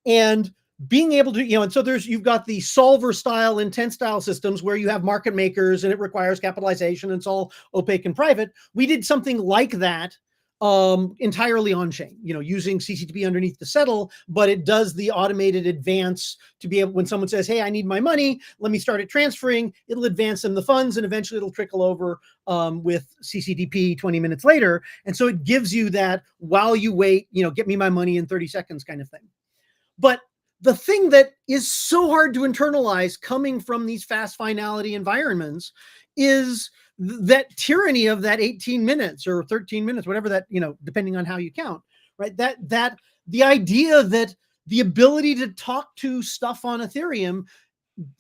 And being able to and so you've got the solver style intent style systems where you have market makers and it requires capitalization and it's all opaque and private. We did something like that entirely on chain, using CCTP underneath to settle, but it does the automated advance to be able, when someone says, hey, I need my money, let me start it transferring, it'll advance them the funds and eventually it'll trickle over with CCTP 20 minutes later. And so it gives you that while you wait, get me my money in 30 seconds kind of thing. But the thing that is so hard to internalize coming from these fast finality environments is that tyranny of that 18 minutes or 13 minutes, whatever that, depending on how you count, right? That the idea that the ability to talk to stuff on Ethereum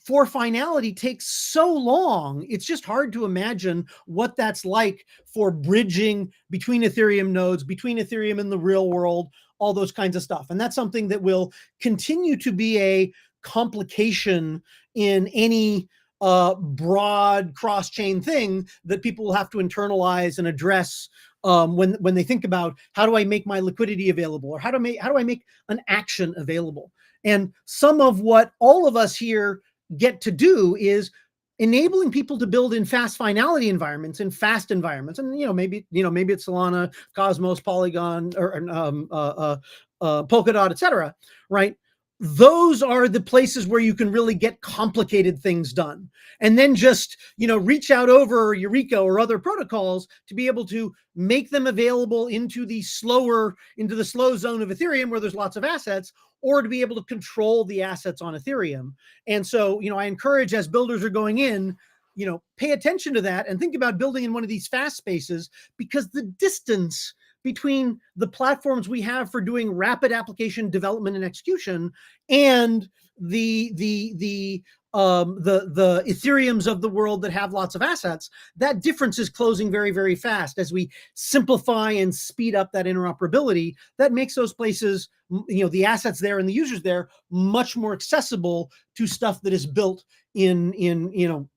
for finality takes so long. It's just hard to imagine what that's like for bridging between Ethereum nodes, between Ethereum and the real world, all those kinds of stuff. And that's something that will continue to be a complication in any broad cross-chain thing that people will have to internalize and address when they think about how do I make my liquidity available, or how do I make an action available. And some of what all of us here get to do is enabling people to build in fast finality environments, in fast environments. And, maybe it's Solana, Cosmos, Polygon, or Polkadot, et cetera, right? Those are the places where you can really get complicated things done. And then just, reach out over Eureka or other protocols to be able to make them available into the slow zone of Ethereum where there's lots of assets, or to be able to control the assets on Ethereum. And so, I encourage, as builders are going in, pay attention to that and think about building in one of these fast spaces, because the distance between the platforms we have for doing rapid application development and execution and the Ethereums of the world that have lots of assets, that difference is closing very, very fast. As we simplify and speed up that interoperability, that makes those places, the assets there and the users there, much more accessible to stuff that is built in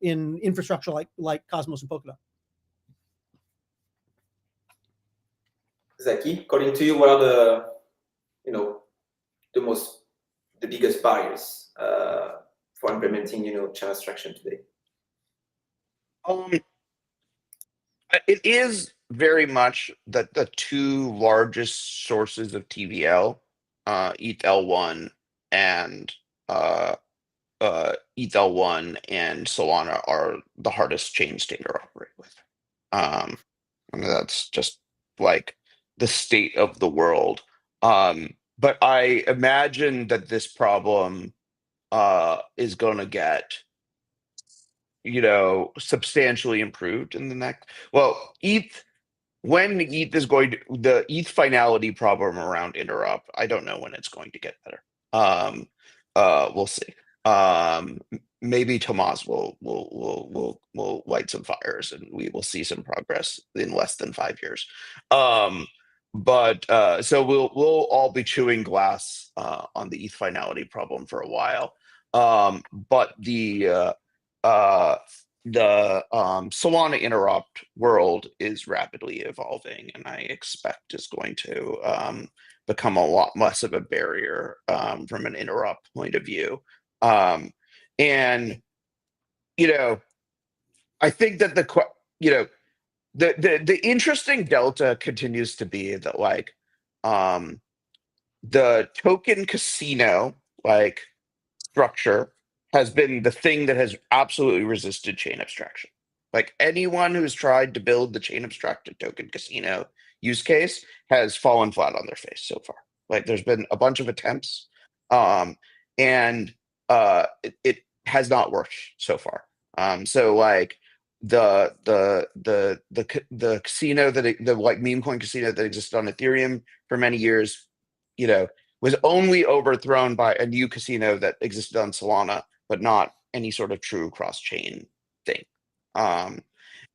infrastructure like Cosmos and Polkadot. Zaki, according to you, what are the biggest barriers for implementing, chain abstraction today? It is very much that the two largest sources of TVL, ETH-L1 and ETH-L1 and Solana, are the hardest chains to interoperate with. I mean, that's just like the state of the world. But I imagine that this problem is going to get, substantially improved in the next. Well, when ETH is going to, the ETH finality problem around interop, I don't know when it's going to get better. We'll see. Maybe Tomas will light some fires and we will see some progress in less than 5 years. But so we'll all be chewing glass on the ETH finality problem for a while. But the Solana interop world is rapidly evolving, and I expect is going to become a lot less of a barrier from an interop point of view. And I think that the interesting delta continues to be that the token casino structure has been the thing that has absolutely resisted chain abstraction. Like, anyone who's tried to build the chain abstracted token casino use case has fallen flat on their face so far. Like, there's been a bunch of attempts, and it has not worked so far. So like the casino the like meme coin casino that existed on Ethereum for many years, was only overthrown by a new casino that existed on Solana, but not any sort of true cross-chain thing.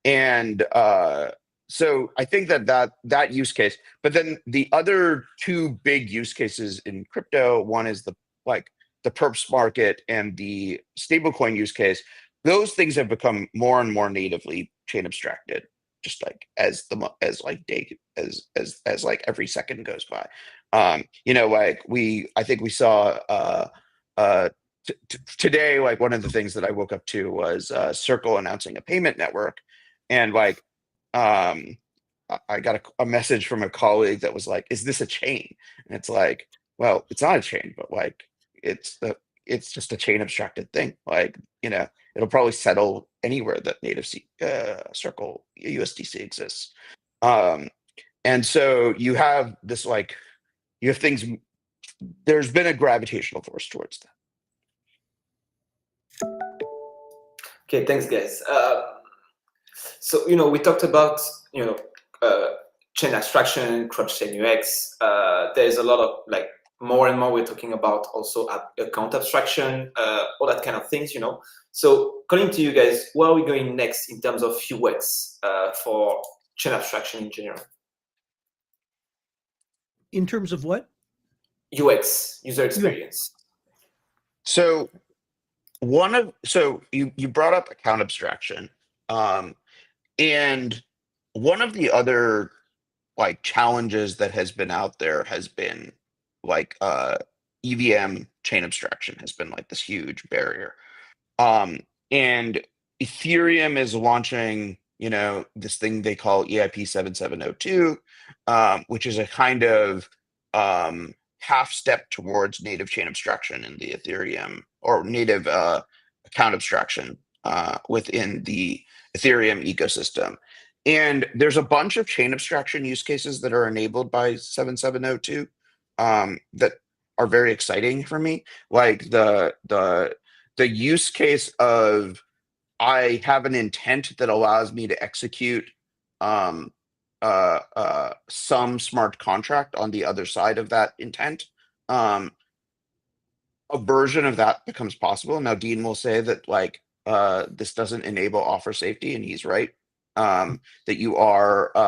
And so I think that use case, but then the other two big use cases in crypto, one is the perps market and the stablecoin use case. Those things have become more and more natively chain abstracted, just like as like every second goes by. I think we saw today, like one of the things that I woke up to was Circle announcing a payment network, and like I got a message from a colleague that was like, "Is this a chain?" And it's like, well, it's not a chain, but like it's just a chain abstracted thing. Like it'll probably settle anywhere that native Circle USDC exists. And so you have this you have things. There's been a gravitational force towards that. Okay, thanks, guys. So we talked about chain abstraction, cross-chain UX. There's a lot of more and more we're talking about also account abstraction, all that kind of things. So according to you guys, where are we going next in terms of UX for chain abstraction in general? In terms of what? UX, user experience. So you brought up account abstraction, and one of the other challenges that has been out there has been EVM chain abstraction has been this huge barrier. And Ethereum is launching, this thing they call EIP 7702, which is a kind of half step towards native chain abstraction in the Ethereum, or native account abstraction within the Ethereum ecosystem. And there's a bunch of chain abstraction use cases that are enabled by 7702 that are very exciting for me. Like the use case of I have an intent that allows me to execute some smart contract on the other side of that intent. A version of that becomes possible. Now, Dean will say that this doesn't enable offer safety, and he's right. That you are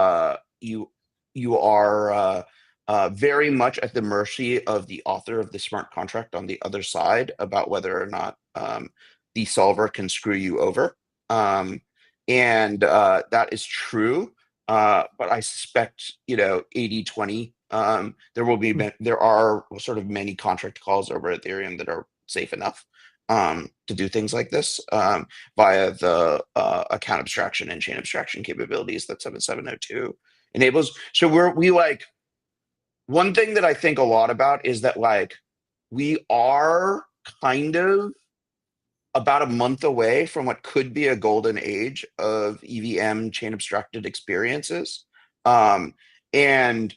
very much at the mercy of the author of the smart contract on the other side about whether or not the solver can screw you over. And that is true. But I suspect 80-20. There are sort of many contract calls over Ethereum that are safe enough to do things like this via the account abstraction and chain abstraction capabilities that 7702 enables. So one thing that I think a lot about is that we are kind of about a month away from what could be a golden age of EVM chain abstracted experiences. And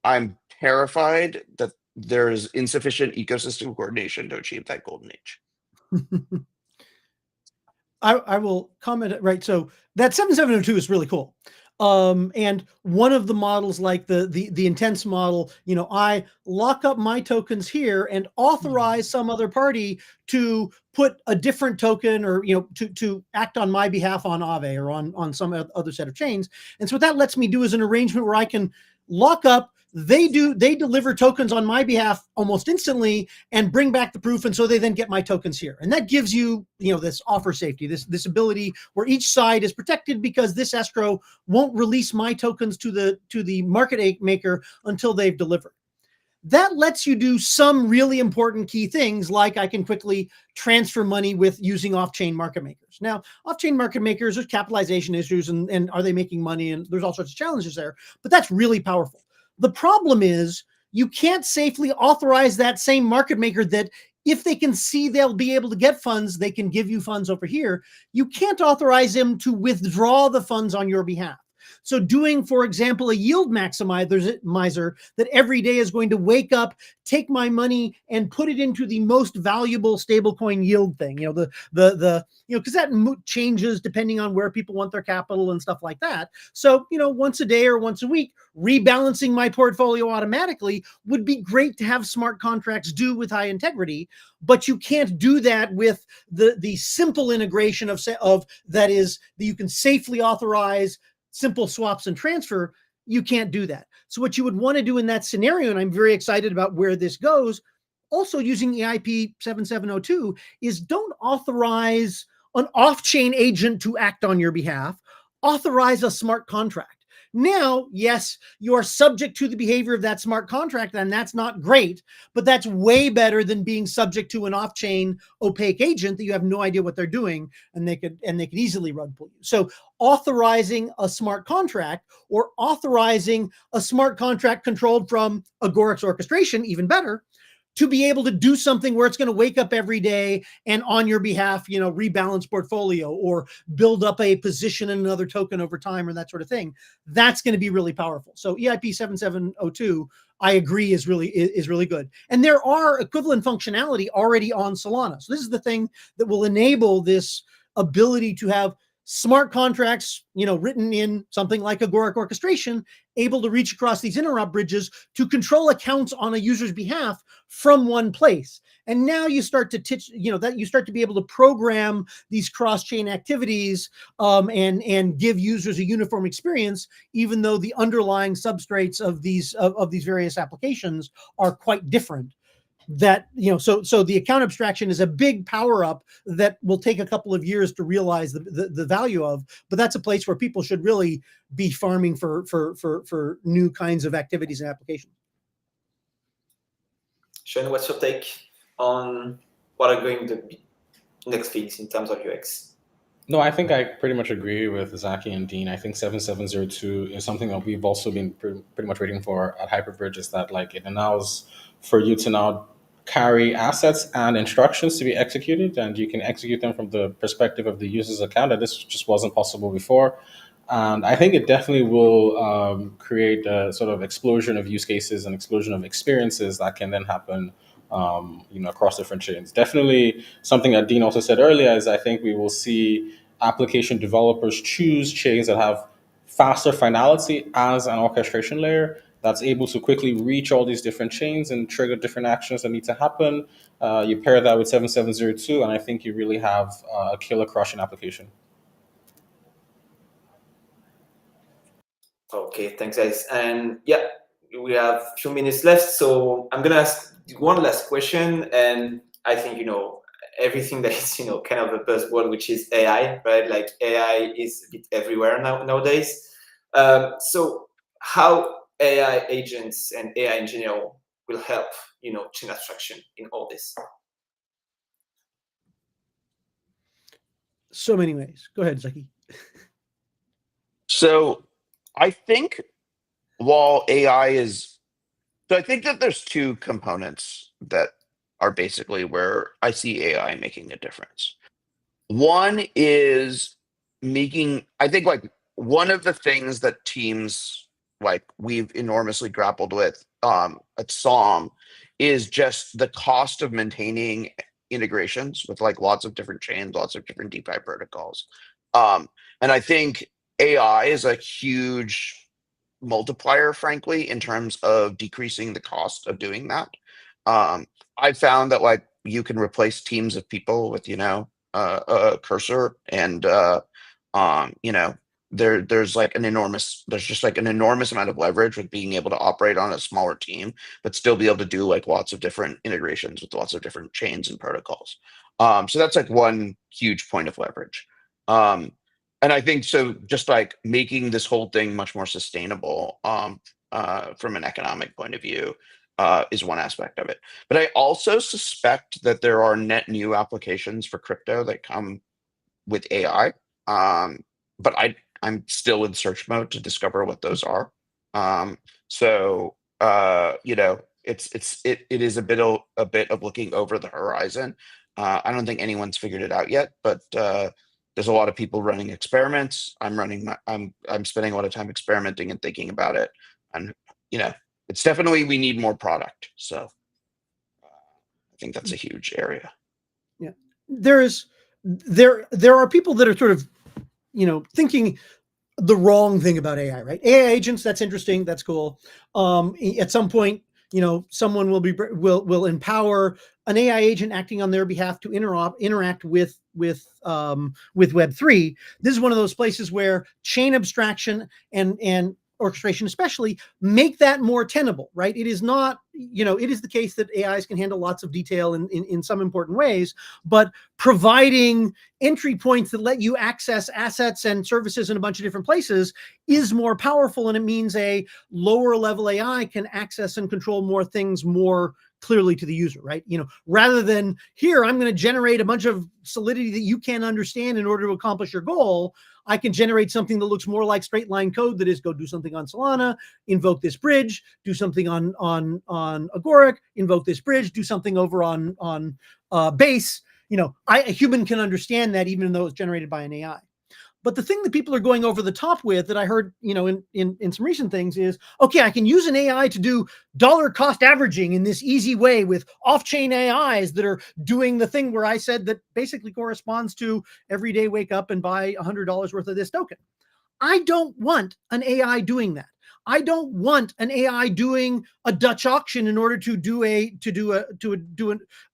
I'm terrified that there's insufficient ecosystem coordination to achieve that golden age. I will comment, right? So that 7702 is really cool. And one of the models, like the intense model, I lock up my tokens here and authorize some other party to put a different token, or to act on my behalf on Aave or on some other set of chains. And so what that lets me do is an arrangement where I can lock up. They deliver tokens on my behalf almost instantly and bring back the proof, and so they then get my tokens here. And that gives you, this offer safety, this ability where each side is protected, because this escrow won't release my tokens to the market maker until they've delivered. That lets you do some really important key things, like I can quickly transfer money with using off-chain market makers. Now, off-chain market makers, there's capitalization issues, and are they making money? And there's all sorts of challenges there, but that's really powerful. The problem is you can't safely authorize that same market maker that if they can see they'll be able to get funds, they can give you funds over here. You can't authorize them to withdraw the funds on your behalf. So doing, for example, a yield maximizer that every day is going to wake up, take my money and put it into the most valuable stablecoin yield thing, because that changes depending on where people want their capital and stuff like that. So, once a day or once a week, rebalancing my portfolio automatically would be great to have smart contracts do with high integrity, but you can't do that with the simple integration of that is that you can safely authorize simple swaps and transfer. You can't do that. So what you would want to do in that scenario, and I'm very excited about where this goes, also using EIP 7702, is don't authorize an off-chain agent to act on your behalf. Authorize a smart contract. Now, yes, you are subject to the behavior of that smart contract, and that's not great, but that's way better than being subject to an off-chain opaque agent that you have no idea what they're doing, and they could easily rug pull you. So authorizing a smart contract, or authorizing a smart contract controlled from Agoric's orchestration, even better, to be able to do something where it's going to wake up every day and on your behalf, rebalance portfolio or build up a position in another token over time or that sort of thing. That's going to be really powerful. So EIP 7702, I agree, is really good. And there are equivalent functionality already on Solana. So this is the thing that will enable this ability to have smart contracts, written in something like Agoric orchestration, able to reach across these interop bridges to control accounts on a user's behalf from one place. And now you start to you start to be able to program these cross-chain activities and give users a uniform experience, even though the underlying substrates of these various applications are quite different. That so the account abstraction is a big power up that will take a couple of years to realize the value of, but that's a place where people should really be farming for new kinds of activities and applications. Sean, what's your take on what are going to be next things in terms of UX? No, I think I pretty much agree with Zaki and Dean. I think 7702 is something that we've also been pretty much waiting for at Hyperbridge, is that it allows for you to now carry assets and instructions to be executed, and you can execute them from the perspective of the user's account, and this just wasn't possible before. And I think it definitely will create a sort of explosion of use cases and explosion of experiences that can then happen across different chains. Definitely something that Dean also said earlier is I think we will see application developers choose chains that have faster finality as an orchestration layer that's able to quickly reach all these different chains and trigger different actions that need to happen. You pair that with 7702, and I think you really have a killer crushing application. Okay, thanks, guys. And yeah, we have a few minutes left, so I'm gonna ask one last question. And I think everything that is kind of a buzzword, which is AI, right? Like AI is a bit everywhere nowadays. So how AI agents and AI in general will help chain abstraction in all this? So many ways. Go ahead, Zaki. So I think while AI is, so I think that there's two components that are basically where I see AI making a difference. One is I think one of the things that teams we've enormously grappled with at SOM is just the cost of maintaining integrations with lots of different chains, lots of different DeFi protocols. And I think AI is a huge multiplier, frankly, in terms of decreasing the cost of doing that. I found that you can replace teams of people with a cursor, and there's just an enormous amount of leverage with being able to operate on a smaller team, but still be able to do lots of different integrations with lots of different chains and protocols. So that's one huge point of leverage. And I think so just making this whole thing much more sustainable from an economic point of view is one aspect of it. But I also suspect that there are net new applications for crypto that come with AI. But I'm still in search mode to discover what those are. So it is a bit of looking over the horizon. I don't think anyone's figured it out yet, but there's a lot of people running experiments. I'm spending a lot of time experimenting and thinking about it. And it's definitely, we need more product. So I think that's a huge area. Yeah, there are people that are sort of thinking the wrong thing about AI, right? AI agents, that's interesting, that's cool. At some point, someone will empower an AI agent acting on their behalf to interact with Web3. This is one of those places where chain abstraction and orchestration especially make that more tenable, right? It is not, it is the case that AIs can handle lots of detail in some important ways, but providing entry points that let you access assets and services in a bunch of different places is more powerful. And it means a lower level AI can access and control more things more clearly to the user, right? Rather than here, I'm going to generate a bunch of solidity that you can't understand in order to accomplish your goal. I can generate something that looks more like straight line code. That is, go do something on Solana, invoke this bridge, do something on Agoric, invoke this bridge, do something over on Base. A human can understand that even though it's generated by an AI. But the thing that people are going over the top with that I heard, in some recent things is, okay, I can use an AI to do dollar cost averaging in this easy way with off-chain AIs that are doing the thing where I said that basically corresponds to every day wake up and buy $100 worth of this token. I don't want an AI doing that. I don't want an AI doing a Dutch auction in order to do a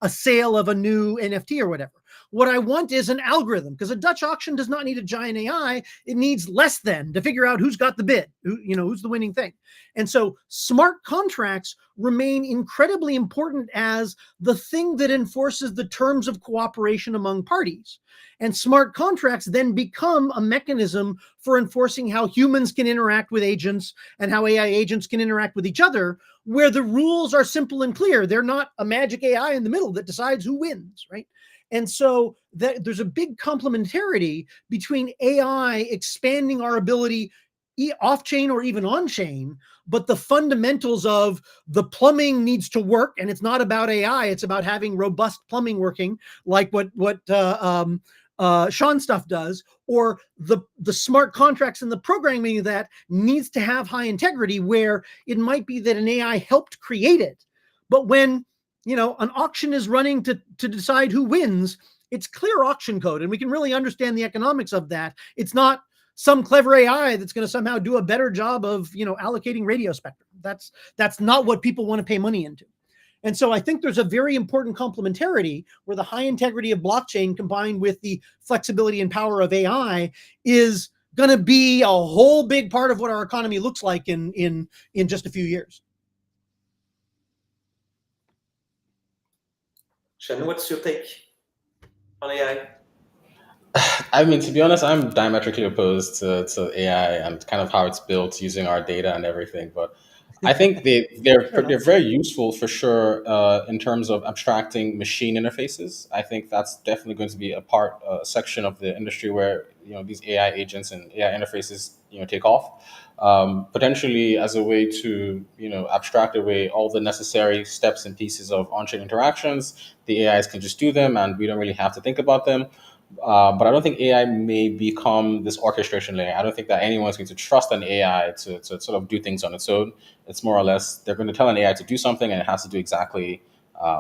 sale of a new NFT or whatever. What I want is an algorithm, because a Dutch auction does not need a giant AI. It needs less than to figure out who's got the bid, who's the winning thing. And so smart contracts remain incredibly important as the thing that enforces the terms of cooperation among parties. And smart contracts then become a mechanism for enforcing how humans can interact with agents and how AI agents can interact with each other, where the rules are simple and clear. They're not a magic AI in the middle that decides who wins, right? And so there's a big complementarity between AI expanding our ability off-chain or even on-chain, but the fundamentals of the plumbing needs to work, and it's not about AI, it's about having robust plumbing working, like what Sean stuff does, or the smart contracts and the programming of that needs to have high integrity, where it might be that an AI helped create it, but when an auction is running to decide who wins, it's clear auction code, and we can really understand the economics of that. It's not some clever AI that's going to somehow do a better job of allocating radio spectrum. That's not what people want to pay money into. And so I think there's a very important complementarity where the high integrity of blockchain combined with the flexibility and power of AI is going to be a whole big part of what our economy looks like in just a few years. Shannon, what's your take on AI? I mean, to be honest, I'm diametrically opposed to AI and kind of how it's built using our data and everything. But I think they're very useful for sure in terms of abstracting machine interfaces. I think that's definitely going to be a section of the industry where these AI agents and AI interfaces take off. Potentially as a way to abstract away all the necessary steps and pieces of on-chain interactions. The AIs can just do them, and we don't really have to think about them. But I don't think AI may become this orchestration layer. I don't think that anyone's going to trust an AI to sort of do things on its own. It's more or less they're going to tell an AI to do something, and it has to do exactly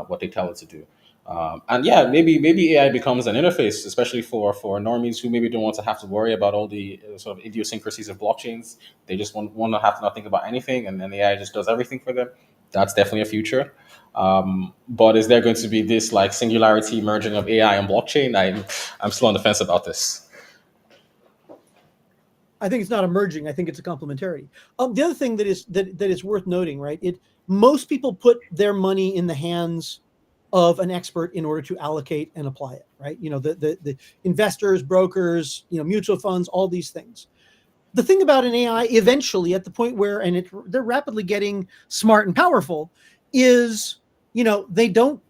what they tell it to do. And yeah, maybe AI becomes an interface, especially for normies who maybe don't want to have to worry about all the sort of idiosyncrasies of blockchains. They just want to have to not think about anything, and then AI just does everything for them. That's definitely a future. But is there going to be this like singularity merging of AI and blockchain? I'm still on the fence about this. I think it's not emerging. I think it's a complementarity. The other thing that is worth noting, right? Most people put their money in the hands of an expert in order to allocate and apply it, right? The investors, brokers, mutual funds, all these things. The thing about an AI, eventually, at the point where, they're rapidly getting smart and powerful, is they don't,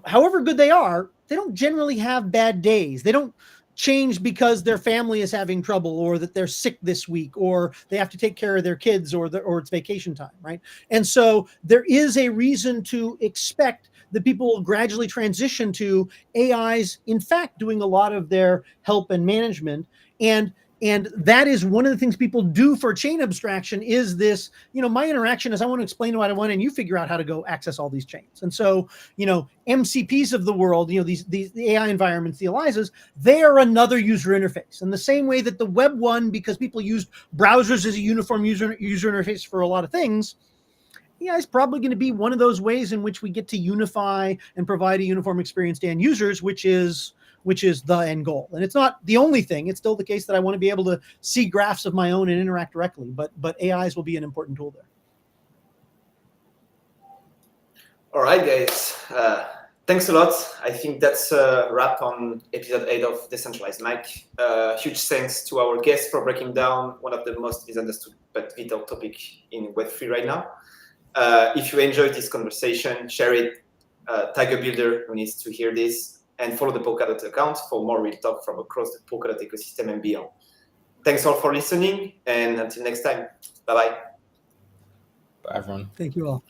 however good they are, they don't generally have bad days. They don't change because their family is having trouble, or that they're sick this week, or they have to take care of their kids, or it's vacation time, right? And so there is a reason to expect that people will gradually transition to AIs, in fact, doing a lot of their help and management. And that is one of the things people do for chain abstraction is this, my interaction is I want to explain what I want and you figure out how to go access all these chains. And so, MCPs of the world, these the AI environments, the ELIZAs, they are another user interface. In the same way that the Web 1, because people used browsers as a uniform user interface for a lot of things, it's probably going to be one of those ways in which we get to unify and provide a uniform experience to end users, which is the end goal. And it's not the only thing. It's still the case that I want to be able to see graphs of my own and interact directly, but AIs will be an important tool there. All right, guys. Thanks a lot. I think that's a wrap on episode 8 of Decentralized Mike. Huge thanks to our guests for breaking down one of the most misunderstood but vital topic in Web3 right now. If you enjoyed this conversation, share it, tag a builder who needs to hear this, and follow the Polkadot account for more real talk from across the Polkadot ecosystem and beyond. Thanks all for listening, and until next time, bye-bye. Bye, everyone. Thank you all.